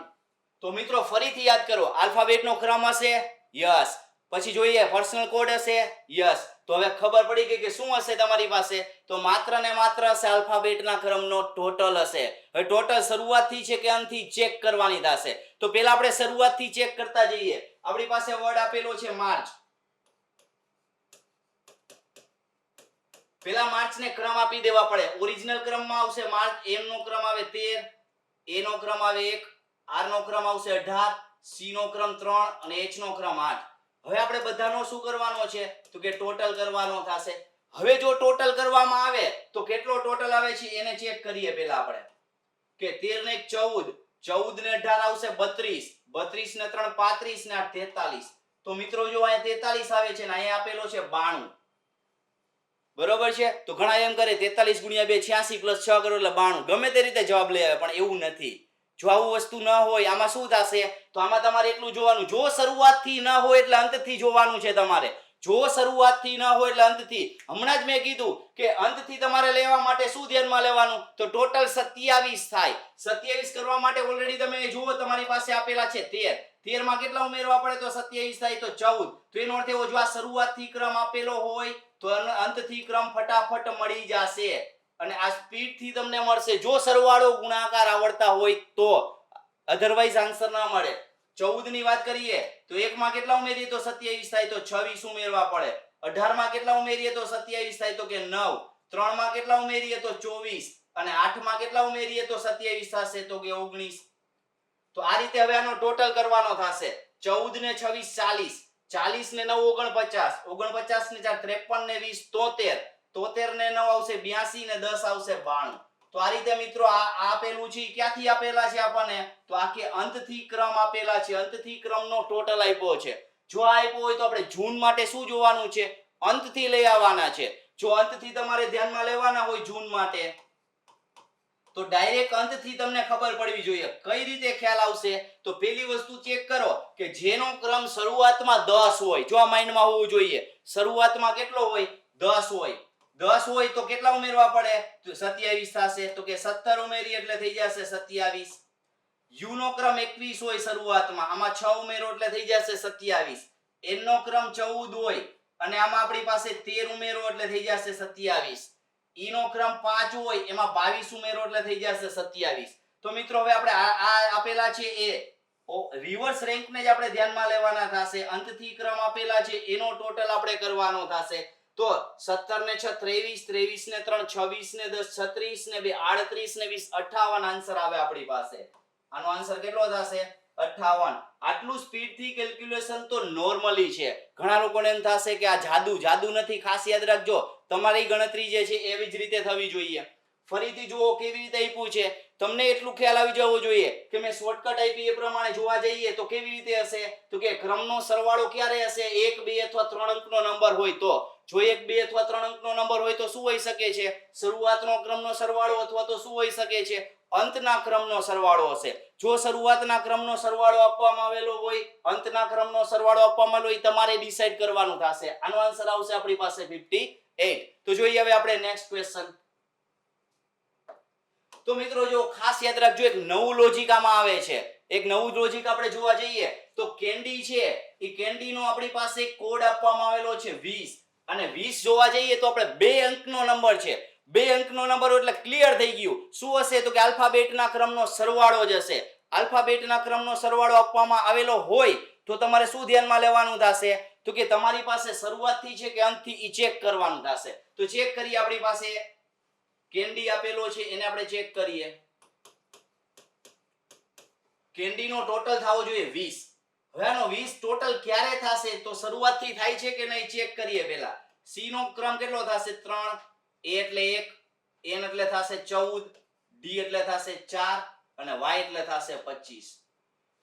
તો મિત્રો ફરીથી યાદ કરો, આલ્ફાબેટનો ક્રમ હશે, યસ. પછી જોઈએ પર્સનલ કોડ હશે, યસ. તો હવે ખબર પડી ગઈ કે શું હશે તમારી પાસે? તો માત્ર ને માત્ર હશે આલ્ફાબેટના ક્રમનો ટોટલ હશે. હવે ટોટલ શરૂઆતથી છે કે અંતથી ચેક કરવાની થશે. તો પહેલા આપણે શરૂઆતથી ચેક કરતા જઈએ. આપણી પાસે વર્ડ આપેલો છે માર્ચ. પેલા માર્ચ ને ક્રમ આપી દેવા પડે. ઓરિજિનલ ક્રમમાં આવશે માર્ચ, એમ નો ક્રમ આવે 13, એ નો ક્રમ આવે 1, આર નો ક્રમ આવશે 18, સી નો ક્રમ 3 અને એચ નો ક્રમ 8. હવે આપણે બધાનો શું કરવાનો છે તો કે ટોટલ કરવાનો થશે. હવે જો ટોટલ કરવામાં આવે તો કેટલો ટોટલ આવે છે એને ચેક કરીએ. પહેલા આપણે કે 13 ને 1 14, 14 ને 18 આવશે 32, 32 ને 3 35 ને 8 43. તો મિત્રો જો અહીંયા 43 આવે છે ને અહીંયા આપેલો છે 92. બરોબર છે? તો ઘણા એમ કરે 43 × 2 86 + 6 કરો એટલે 92. ગમે તે રીતે જવાબ લઈ આવે પણ એવું નથી. જો આવું વસ્તુ ન હોય આમાં શું થશે? તો આમાં તમારે એટલું જોવાનું, જો શરૂઆતથી ન હોય એટલે અંતથી જોવાનું છે તમારે. જો શરૂઆતથી ન હોય એટલે અંતથી. હમણાં જ મેં કીધું કે અંતથી તમારે લેવા માટે શું ધ્યાનમાં લેવાનું? તો ટોટલ 27 થાય. 27 કરવા માટે ઓલરેડી તમે જુઓ તમારી પાસે આપેલા છે 13. 13 માં કેટલા ઉમેરવા પડે તો 27 થાય તો 14. તો એનો અર્થ એવો, જો આ શરૂઆતથી ક્રમ આપેલો હોય તો અંતથી ક્રમ ફટાફટ મળી જશે અને આ સ્પીડથી તમને મળશે. જો સરવાળો ગુણાકાર આવડતા હોય તો, અધરવાઇઝ આન્સર ના મળે. 14 ની વાત કરીએ તો 1 માં કેટલા ઉમેરીએ તો 27 થાય તો 26 ઉમેરવા પડે. 18 માં કેટલા ઉમેરીએ તો 27 થાય તો કે 9. 3 માં કેટલા ઉમેરીએ તો 24 અને 8 માં કેટલા ઉમેરીએ તો 27 થશે તો કે 19. તો આ રીતે હવે આનો ટોટલ કરવાનો થશે. 14 ને 26 40, 40 ને 9 49, 49 ને 4 53 ને 20 73, 73 ને 9 આવશે 82 ને 10 આવશે 92. તો આ રીતે મિત્રો આ આપેલું છે ક્યાંથી આપેલા છે આપણને? તો આ કે અંતથી ક્રમ આપેલા છે. અંતથી ક્રમનો ટોટલ આપ્યો છે. જો આ આપ્યો હોય તો આપણે જૂન માટે શું જોવાનું છે? અંતથી લઈ આવવાના છે. જો અંતથી તમારે ધ્યાનમાં લેવાના હોય જૂન માટે તો ડાયરેક્ટ અંતથી તમને ખબર પડવી જોઈએ. કઈ રીતે ખ્યાલ આવશે? તો પહેલી વસ્તુ ચેક કરો કે જેનો ક્રમ શરૂઆતમાં 10 હોય, જો આ માઇન્ડમાં હોવું જોઈએ. શરૂઆતમાં કેટલો હોય? 10 હોય. 10 હોય તો કેટલા ઉમેરવા પડે? તો 27 થશે. તો કે 17 ઉમેરી એટલે થઈ જશે 27. યુ નો ક્રમ 21 હોય શરૂઆતમાં, આમાં 6 ઉમેરો એટલે થઈ જશે 27. એન નો ક્રમ 14 હોય અને આમાં આપણી પાસે 13 ઉમેરો એટલે થઈ જશે 27. ઈ નો ક્રમ 5 હોય એમાં 22 ઉમેરો એટલે થઈ જશે 27. તો મિત્રો હવે આપણે આ આપેલા છે એ રિવર્સ રેન્ક ને જ આપણે ધ્યાનમાં લેવાના થશે. અંતથી ક્રમ આપેલા છે એનો ટોટલ આપણે કરવાનો થશે. તો 17 ને 6 23, 23 ને 3 26 ને 10 36 ને 2 38 ને 20 58 આન્સર આવે આપણી પાસે. આનો આન્સર કેટલો થશે? 58. આટલું સ્પીડ થી કેલ્ક્યુલેશન તો નોર્મલી છે. ઘણા લોકોને એમ થશે કે આ જાદુ નથી. ખાસ યાદ રાખજો, તમારી ગણતરી જે છે એવી જ રીતે થવી જોઈએ. ફરીથી જુઓ કેવી રીતે આપ્યું છે. તમને એટલું ખ્યાલ આવી જવો જોઈએ કે મેં શોર્ટકટ આપી એ પ્રમાણે જોવા જઈએ તો કેવી રીતે હશે? તો કે ક્રમનો સરવાળો ક્યારે હશે? 1, 2 અથવા 3 અંકનો નંબર હોય તો. જો 1, 2 અથવા 3 અંકનો નંબર હોય તો શું હોઈ શકે છે? શરૂઆતનો ક્રમનો સરવાળો અથવા તો શું હોઈ શકે છે? અંતના ક્રમનો સરવાળો હશે. જો શરૂઆતના ક્રમનો સરવાળો આપવામાં આવેલો હોય, અંતના ક્રમનો સરવાળો આપવામાં આવેલો હોય, તમારે ડિસાઈડ કરવાનું થશે. આનો આન્સર આવશે આપણી પાસે 58. તો જોઈએ હવે આપણે નેક્સ્ટ ક્વેશ્ચન. તો મિત્રો જો ખાસ યાદ રાખજો, એક નવું લોજિક આમાં આવે છે. એક નવું લોજિક આપણે જોવા જઈએ તો કેન્ડી છે એ કેન્ડીનો આપણી પાસે કોડ આપવામાં આવેલો છે 20 અને 20 જોવા જઈએ તો આપણે 2 અંકનો નંબર છે. 2 અંકનો નંબર એટલે ક્લિયર થઈ ગયું. શું હશે? તો કે આલ્ફાબેટના ક્રમનો સરવાળો જ હશે. આલ્ફાબેટના ક્રમનો સરવાળો આપવામાં આવેલો હોય તો તમારે શું ધ્યાનમાં લેવાનું થશે? તો કે તમારી પાસે શરૂઆતથી છે કે અંતથી ઈ ચેક કરવાનું થશે. તો ચેક કરીએ, આપણી પાસે કેન્ડી આપેલો છે એને આપણે ચેક કરીએ. કેન્ડીનો ટોટલ થવો જોઈએ 20. હવે આનો 20 ટોટલ ક્યારે થશે? તો શરૂઆતથી થાય છે કે નહીં ચેક કરીએ પહેલા. સી નો ક્રમ કેટલો થશે? 3. એ એટલે 1, એન એટલે થશે 14, ડી એટલે થશે 4 અને વાય એટલે થશે 25.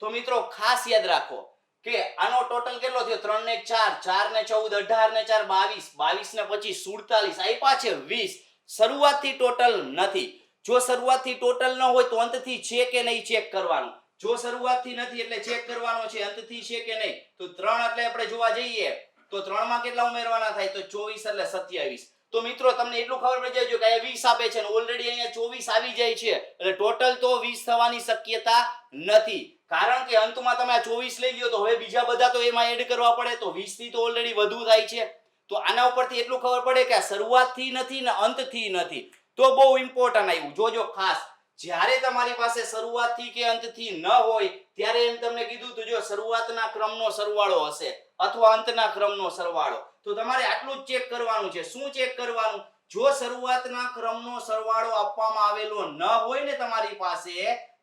તો મિત્રો ખાસ યાદ રાખો કે આનો ટોટલ કેટલો થયો? 3 ને 4, 4 ને 14, 18 ને 4 22, 22 ને 25 47, આપ્યા છે 20. શરૂઆતથી ટોટલ નથી. જો શરૂઆતથી ટોટલ ન હોય તો અંતથી છે કે નહીં ચેક કરવાનું. જો શરૂઆતથી નથી એટલે ચેક કરવાનો છે અંતથી છે કે નહીં. તો 3 એટલે આપણે જોવા જઈએ તો 3 માં કેટલા ઉમેરવાના થાય? તો 24 એટલે 27. તો મિત્રો તમને એટલું ખબર પડી જાય કે અહીંયા 20 આપે છે અને ઓલરેડી અહીંયા 24 આવી જાય છે એટલે ટોટલ તો 20 થવાની શક્યતા નથી. કારણ કે અંતમાં તમે આ 24 લઈ લ્યો તો હવે બીજા બધા તો એમાં એડ કરવા પડે તો 20 થી તો ઓલરેડી વધુ થાય છે. તો આના ઉપરથી એટલું ખબર પડે કે આ શરૂઆતથી નથી ને અંતથી નથી. તો બહુ ઇમ્પોર્ટન્ટ આવ્યું. જોજો ખાસ, જ્યારે તમારી પાસે શરૂઆતથી કે અંતથી ન હોય ત્યારે એમ તમને કીધું તો જો શરૂઆતના ક્રમનો સરવાળો હશે અથવા અંતના ક્રમનો સરવાળો. તો તમારે આટલું જ ચેક કરવાનું છે. શું ચેક કરવાનું? જો શરૂઆતના ક્રમનો સરવાળો આપવામાં આવેલો ન હોય ને તમારી પાસે,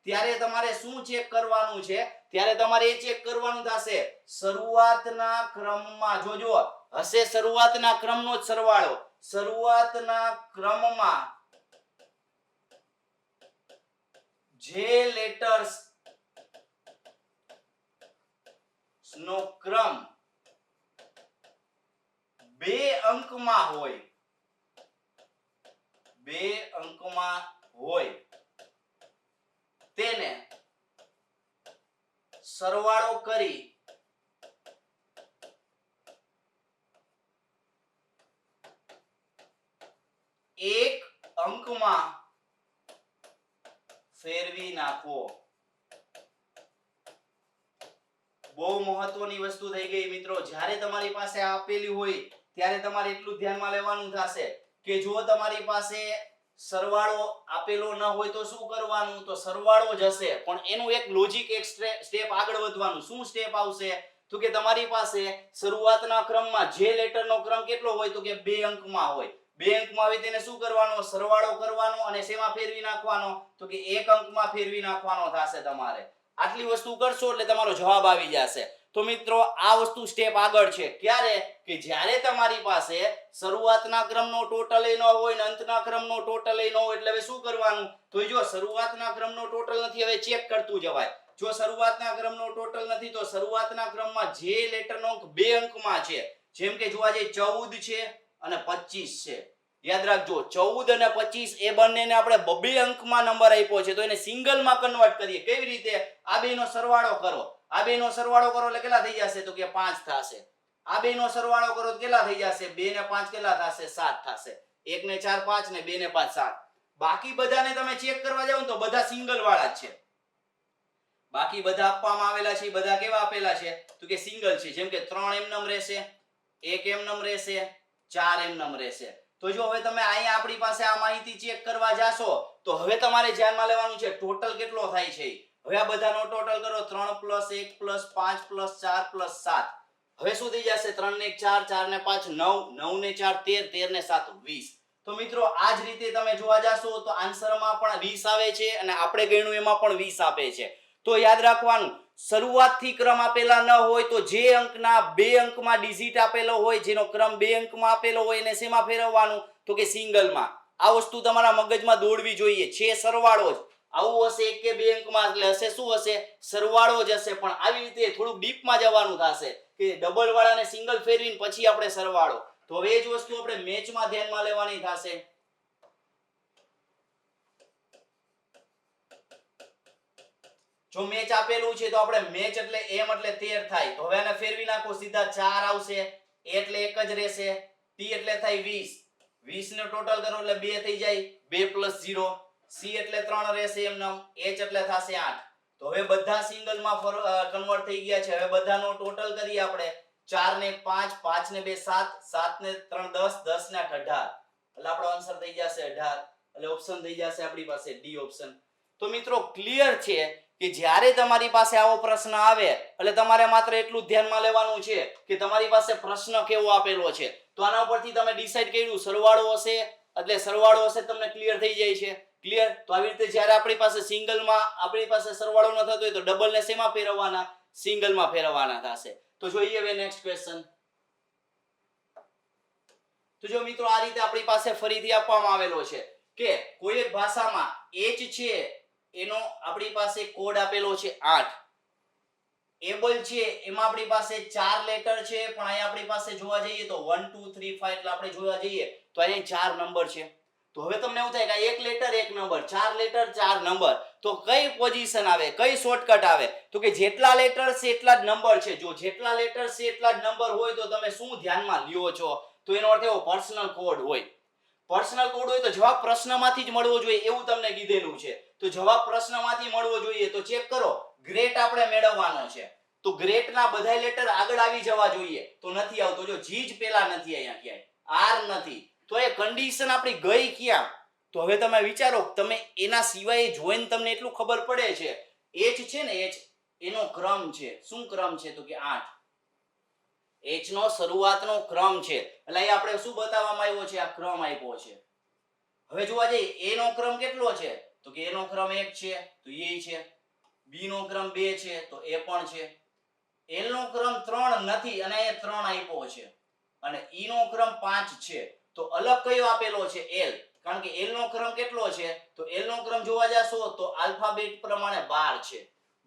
ત્યારે તમારે શું ચેક કરવાનું છે? ત્યારે તમારે એ ચેક કરવાનું થશે શરૂઆતના ક્રમમાં જોજો હશે શરૂઆતના ક્રમનો જ સરવાળો. શરૂઆતના ક્રમમાં જે લેટર્સ નો ક્રમ 2 અંકમાં હોય, 2 અંકમાં હોય તેને સરવાળો કરી એક અંકમાં ફેરવી નાખવો. બહુ મહત્વની વસ્તુ થઈ ગઈ મિત્રો. જ્યારે તમારી પાસે આપેલી હોય ત્યારે તમારે એટલું ધ્યાનમાં લેવાનું થશે કે જો તમારી પાસે સરવાળો આપેલો ન હોય તો શું કરવાનું? તો સરવાળો જ હશે પણ એનું એક લોજિક, એક સ્ટેપ આગળ વધવાનું. શું સ્ટેપ આવશે? તો કે તમારી પાસે શરૂઆતના ક્રમમાં જે લેટરનો ક્રમ કેટલો હોય? તો કે 2 અંકમાં હોય. 2 અંકમાં હોય તેને શું કરવાનો? સરવાળો કરવાનો અને શેમાં ફેરવી નાખવાનો? તો કે 1 અંકમાં ફેરવી નાખવાનો થશે તમારે. આટલી વસ્તુ કરશો એટલે તમારો જવાબ આવી જશે. તો મિત્રો આ વસ્તુ સ્ટેપ આગળ છે. ક્યારે? કે જ્યારે તમારી પાસે શરૂઆતના ક્રમનો ટોટલ ન હોય ને અંતના ક્રમનો ટોટલ ન હોય એટલે હવે શું કરવાનું? તો જો શરૂઆતના ક્રમનો ટોટલ નથી હવે ચેક કરતું જવાય. જો શરૂઆતના ક્રમનો ટોટલ નથી તો શરૂઆતના ક્રમમાં જે લેટરનો અંક 2 અંકમાં છે, જેમ કે જોવા જઈએ 14 છે અને 25 છે. યાદ રાખજો 14 અને 25 એ બંનેને આપણે 2 અંકમાં નંબર આપ્યો છે તો એને સિંગલમાં કન્વર્ટ કરીએ. કેવી રીતે? આ બેનો સરવાળો કરો. આ બેનો સરવાળો કરો એટલે કેટલા થઈ જશે? તો કે 5 થશે. આ બેનો સરવાળો કરો તો કેટલા થઈ જશે? 2 ને 5 કેટલા થશે? 7 થશે. 1 ને 4 5 ને 2 ને 5 7. બાકી બધાને તમે ચેક કરવા જાવ તો બધા સિંગલ વાળા જ છે. બાકી બધા આપવામાં આવેલા છે એ બધા કેવા આપેલા છે તો કે સિંગલ છે, જેમ કે 3 એમનેમ રહેશે, 1 એમનેમ રહેશે, 4 એમનેમ રહેશે. તો જો હવે તમે અહીંયા આપણી પાસે આ માહિતી ચેક કરવા જાશો તો હવે તમારે ધ્યાનમાં લેવાનું છે ટોટલ કેટલો થાય છે. હવે આ બધાનો ટોટલ કરો 3 + 1 + 5 + 4 + 7. હવે શું થઈ જશે 3 ને 1 4, 4 ને 5 9, 9 ને 4 13, 13 ને 7 20. તો મિત્રો આ જ રીતે તમે જોવા જાશો તો આન્સરમાં પણ 20 આવે છે અને આપણે ગણ્યું એમાં પણ 20 આપે છે. તો યાદ રાખવાનું શરૂઆતથી ક્રમ આપેલા ન હોય તો જે અંકના 2 અંકમાં ડિજિટ આપેલો હોય, જેનો ક્રમ 2 અંકમાં આપેલો હોય એને શેમાં ફેરવવાનું તો કે સિંગલમાં. આ વસ્તુ તમારા મગજમાં દોડવી જોઈએ. છે સરવાળો જ, આવું હશે 1 કે 2 અંકમાં એટલે હશે શું હશે સરવાળો જ હશે. પણ આવી રીતે થોડુંક ડીપમાં જવાનું થશે કે ડબલ વાળાને સિંગલ ફેરવીને પછી આપણે સરવાળો. તો હવે એ જ વસ્તુ આપણે મેચમાં ધ્યાનમાં લેવાની થશે. જો મેચ આપેલું છે તો આપણે મેચ એટલે m એટલે 13 થાય. તો હવે આને ફેરવી નાખો, સીધા 4 આવશે, a એટલે 1 જ રહેશે, t એટલે થાય 20, 20 ને ટોટલ કરો એટલે 2 થઈ જાય, 2 + 0, c એટલે 3 રહેશે એમનેમ, h એટલે થશે 8. તો હવે બધા સિંગલમાં કન્વર્ટ થઈ ગયા છે. હવે બધાનો ટોટલ કરીએ આપણે. 4 ને 5, 5 ને 2 7, 7 ને 3 10, 10 ને 8 18. એટલે આપણો આન્સર થઈ જશે 18. એટલે ઓપ્શન થઈ જશે આપણી પાસે ડી ઓપ્શન. તો મિત્રો ક્લિયર છે કે જ્યારે તમારી પાસે આવો પ્રશ્ન આવે એટલે તમારે માત્ર એટલું જ ધ્યાનમાં લેવાનું છે કે તમારી પાસે પ્રશ્ન કેવો આપેલો છે. તો આના ઉપરથી તમે ડિસાઈડ કર્યું સરવાળો હશે એટલે સરવાળો હશે તમને ક્લિયર થઈ જાય છે. ક્લિયર? તો આવી રીતે જ્યારે આપણી પાસે સિંગલમાં આપણી પાસે સરવાળો ન થતો હોય તો ડબલ ને શેમાં ફેરવવાના સિંગલમાં ફેરવવાના થશે. તો જોઈએ હવે નેક્સ્ટ ક્વેશ્ચન. તો જો મિત્રો આ રીતે આપણી પાસે ફરીથી આપવામાં આવેલો છે કે કોઈ એક ભાષામાં h છે એનો આપણી પાસે કોડ આપેલો છે 8. એબલ છે એમાં આપણી પાસે 4 લેટર છે પણ અહીંયા આપણી પાસે જોવા જઈએ તો 1 2 3 5 એટલે આપણે જોવા જઈએ તો અહીંયા 4 નંબર છે. તો હવે તમને એવું થાય કે એક લેટર એક નંબર, 4 લેટર 4 નંબર, તો કઈ પોઝિશન આવે, કઈ શોર્ટકટ આવે તો કે જેટલા લેટર છે એટલા જ નંબર છે. જો જેટલા લેટર છે એટલા જ નંબર હોય તો તમે શું ધ્યાનમાં લ્યો છો તો એનો અર્થ એવો પર્સનલ કોડ હોય. પર્સનલ કોડ હોય તો જવાબ પ્રશ્નમાંથી જ મળવો જોઈએ એવું તમને કીધેલું છે. તો જવાબ પ્રશ્નમાંથી મળવો જોઈએ તો ચેક કરો ગ્રેટ આપણે મેળવવાનો છે તો ગ્રેટના બધાય લેટર આગળ આવી જવા જોઈએ તો નથી આવતો. જો જી જ પેલા નથી, અહીંયા ક્યાંય આર નથી, તો એ કન્ડિશન આપણી ગઈ ક્યાં? તો હવે તમે વિચારો તમે એના સિવાય જોઈને તમને એટલું ખબર પડે છે h છે ને h એનો ક્રમ છે. શું ક્રમ છે તો કે 8. h નો શરૂઆતનો ક્રમ છે એટલે અહીં આપણે શું બતાવવામાં આવ્યો છે આ ક્રમ આપ્યો છે. હવે જોવા જઈએ a નો ક્રમ કેટલો છે તો કે a નો ક્રમ 1 છે તો એ છે, b નો ક્રમ 2 છે તો એ પણ છે, l નો ક્રમ 3 નથી અને એ 3 આપ્યો છે અને e નો ક્રમ 5 છે તો અલગ કયો આપેલો છે l. કારણ કે l નો ક્રમ કેટલો છે તો l નો ક્રમ જોવા જાશો તો આલ્ફાબેટ પ્રમાણે 12 છે.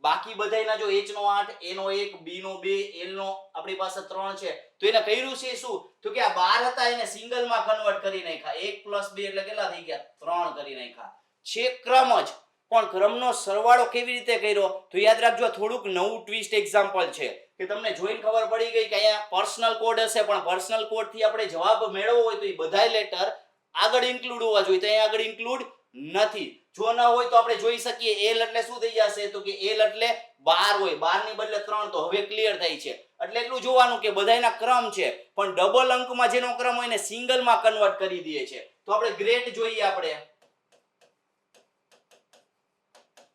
બાકી બધાયના જો h no 8, a no 1, b no 2, l નો આપણી પાસે 3 છે તો એને કર્યું છે શું તો કે આ 12 હતા એને સિંગલમાં કન્વર્ટ કરી નાખ્યા. 1 + 2 એટલે કેટલા થઈ ગયા 3 કરી નાખ્યા. છે ક્રમ જ પણ ક્રમનો સરવાળો કેવી રીતે કર્યો તો યાદ રાખજો થોડુંક નવું ટ્વિસ્ટ એક્ઝામ્પલ છે કે તમને જોઈને ખબર પડી ગઈ કે અહીંયા પર્સનલ કોડ હશે પણ પર્સનલ કોડ થી આપણે જવાબ મેળવવો હોય તો એ બધાય લેટર આગળ ઇન્ક્લુડ હોવા જોઈએ તો અહીંયા આગળ ઇન્ક્લુડ નથી. જો ના હોય તો આપણે જોઈ શકીએ l એટલે શું થઈ જશે તો કે l એટલે 12 હોય, 12 ની બદલે 3 તો હવે ક્લિયર થાય છે. એટલે એટલું જોવાનું કે બધાયના ક્રમ છે પણ ડબલ અંકમાં જેનો ક્રમ હોય ને સિંગલમાં કન્વર્ટ કરી દે છે. તો આપણે ગ્રેટ જોઈએ આપણે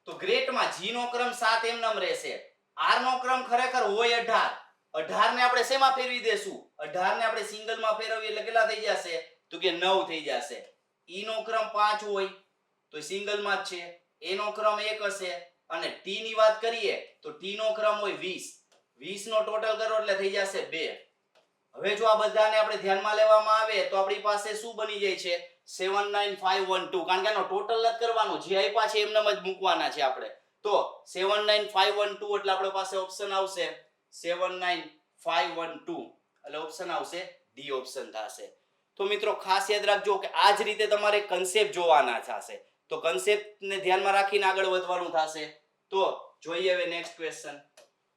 તો ગ્રેટમાં g નો ક્રમ 7 એમનેમ રહેશે, r નો ક્રમ ખરેખર હોય 18. 18 ને આપણે શેમાં ફેરવી દેશું 18 ને આપણે સિંગલમાં ફેરવીએ એટલે કેટલા થઈ જશે તો કે 9 થઈ જશે. e નો ક્રમ 5 હોય તો સિંગલમાં જ છે, a નો ક્રમ 1 હશે અને t ની વાત કરીએ તો t નો ક્રમ હોય 20. 20 નો ટોટલ કરો એટલે થઈ જશે 2. હવે જો આ બધાને આપણે ધ્યાનમાં લેવામાં આવે તો આપણી પાસે શું બની જાય છે 79512 કારણ કે આનો ટોટલ જ કરવાનો જે આપ્યા છે એમનેમ જ મૂકવાના છે આપણે. તો 79512 એટલે આપણી પાસે ઓપ્શન આવશે 79512 એટલે ઓપ્શન આવશે ડી ઓપ્શન થશે. તો મિત્રો ખાસ યાદ રાખજો કે આ જ રીતે તમારે કન્સેપ્ટ જોવાના થશે તો કન્સેપ્ટ ને ધ્યાનમાં રાખીને આગળ વધવાનું થશે. તો જોઈએ હવે નેક્સ્ટ ક્વેશ્ચન.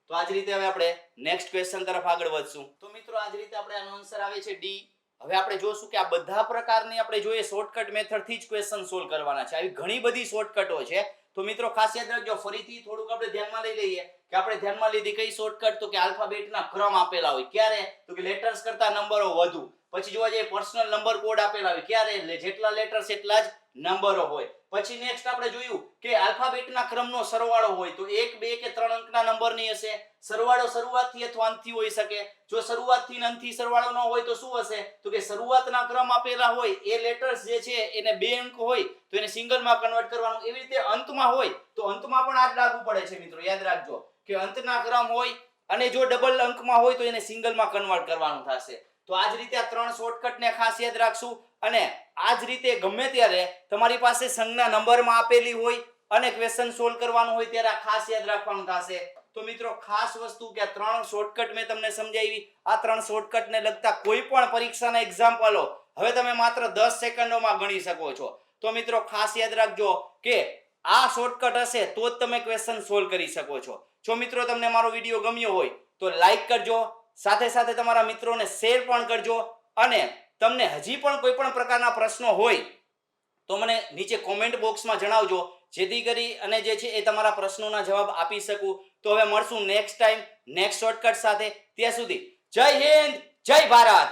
તો આ જ રીતે હવે આપણે નેક્સ્ટ ક્વેશ્ચન તરફ આગળ વધશું. તો મિત્રો આ જ રીતે આપણે આનો આન્સર આવે છે ડી. હવે આપણે જોશું કે આ બધા પ્રકારની આપણે જોઈએ શોર્ટકટ મેથડ થી જ ક્વેશ્ચન સોલ્વ કરવાના છે. આવી ઘણી બધી શોર્ટકટો છે તો મિત્રો ખાસ યાદ રાખજો. ફરીથી થોડુંક આપણે ધ્યાનમાં લઈ લઈએ કે આપણે ધ્યાનમાં લીધી કઈ શોર્ટકટ, તો કે આલ્ફાબેટના ક્રમ આપેલા હોય. ક્યારે? તો કે લેટર્સ કરતા નંબરો વધુ. પછી જોવા જઈએ પર્સનલ નંબર કોડ આપેલા હોય. ક્યારે? જેટલા લેટર્સ એટલા જ નંબરો હોય. પછી નેક્સ્ટ આપણે જોયું કે આલ્ફાબેટના ક્રમનો સરવાળો હોય તો 1, 2 કે 3 અંકના નંબરની હશે. સરવાળો શરૂઆતથી અથવા અંતથી હોઈ શકે. જો શરૂઆતથી અને અંતથી સરવાળો ન હોય તો શું હશે? તો કે શરૂઆતના ક્રમ આપેલા હોય એ લેટર્સ જે છે એને 2 અંક હોય તો એને સિંગલમાં કન્વર્ટ કરવાનું. એવી રીતે અંતમાં હોય તો અંતમાં પણ આ જ લાગુ પડે છે મિત્રો. યાદ રાખજો કે અંતના ક્રમ હોય અને જો ડબલ અંકમાં હોય તો એને સિંગલમાં કન્વર્ટ કરવાનું થશે. તો આ જ રીતે આ 3 શોર્ટકટને ખાસ યાદ રાખશું. અને આ જ રીતે ગમે ત્યારે તમારી પાસે સંજ્ઞા નંબરમાં આપેલી હોય અને ક્વેશ્ચન સોલ્વ કરવાનું હોય ત્યારે આ ખાસ યાદ રાખવાનું થશે. તો મિત્રો ખાસ વસ્તુ કે આ 3 શોર્ટકટ મેં તમને સમજાવી. આ 3 શોર્ટકટને લગતા કોઈ પણ પરીક્ષાના એક્ઝામ્પલો હવે તમે માત્ર 10 સેકન્ડોમાં ગણી શકો છો. તો મિત્રો ખાસ યાદ રાખજો કે આ શોર્ટકટ હશે તો જ તમે ક્વેશ્ચન સોલ્વ કરી શકો છો. જો મિત્રો તમને મારો વિડીયો ગમ્યો હોય તો લાઈક કરજો, સાથે સાથે તમારા મિત્રોને શેર પણ કરજો. અને તમને હજી પણ કોઈ પણ પ્રકારના પ્રશ્નો હોય તો મને નીચે કોમેન્ટ બોક્સમાં જણાવજો, જેથી કરી અને જે છે એ તમારા પ્રશ્નોના જવાબ આપી શકું. તો હવે મળશું નેક્સ્ટ ટાઈમ નેક્સ્ટ શોર્ટકટ સાથે. ત્યાં સુધી જય હિન્દ, જય ભારત.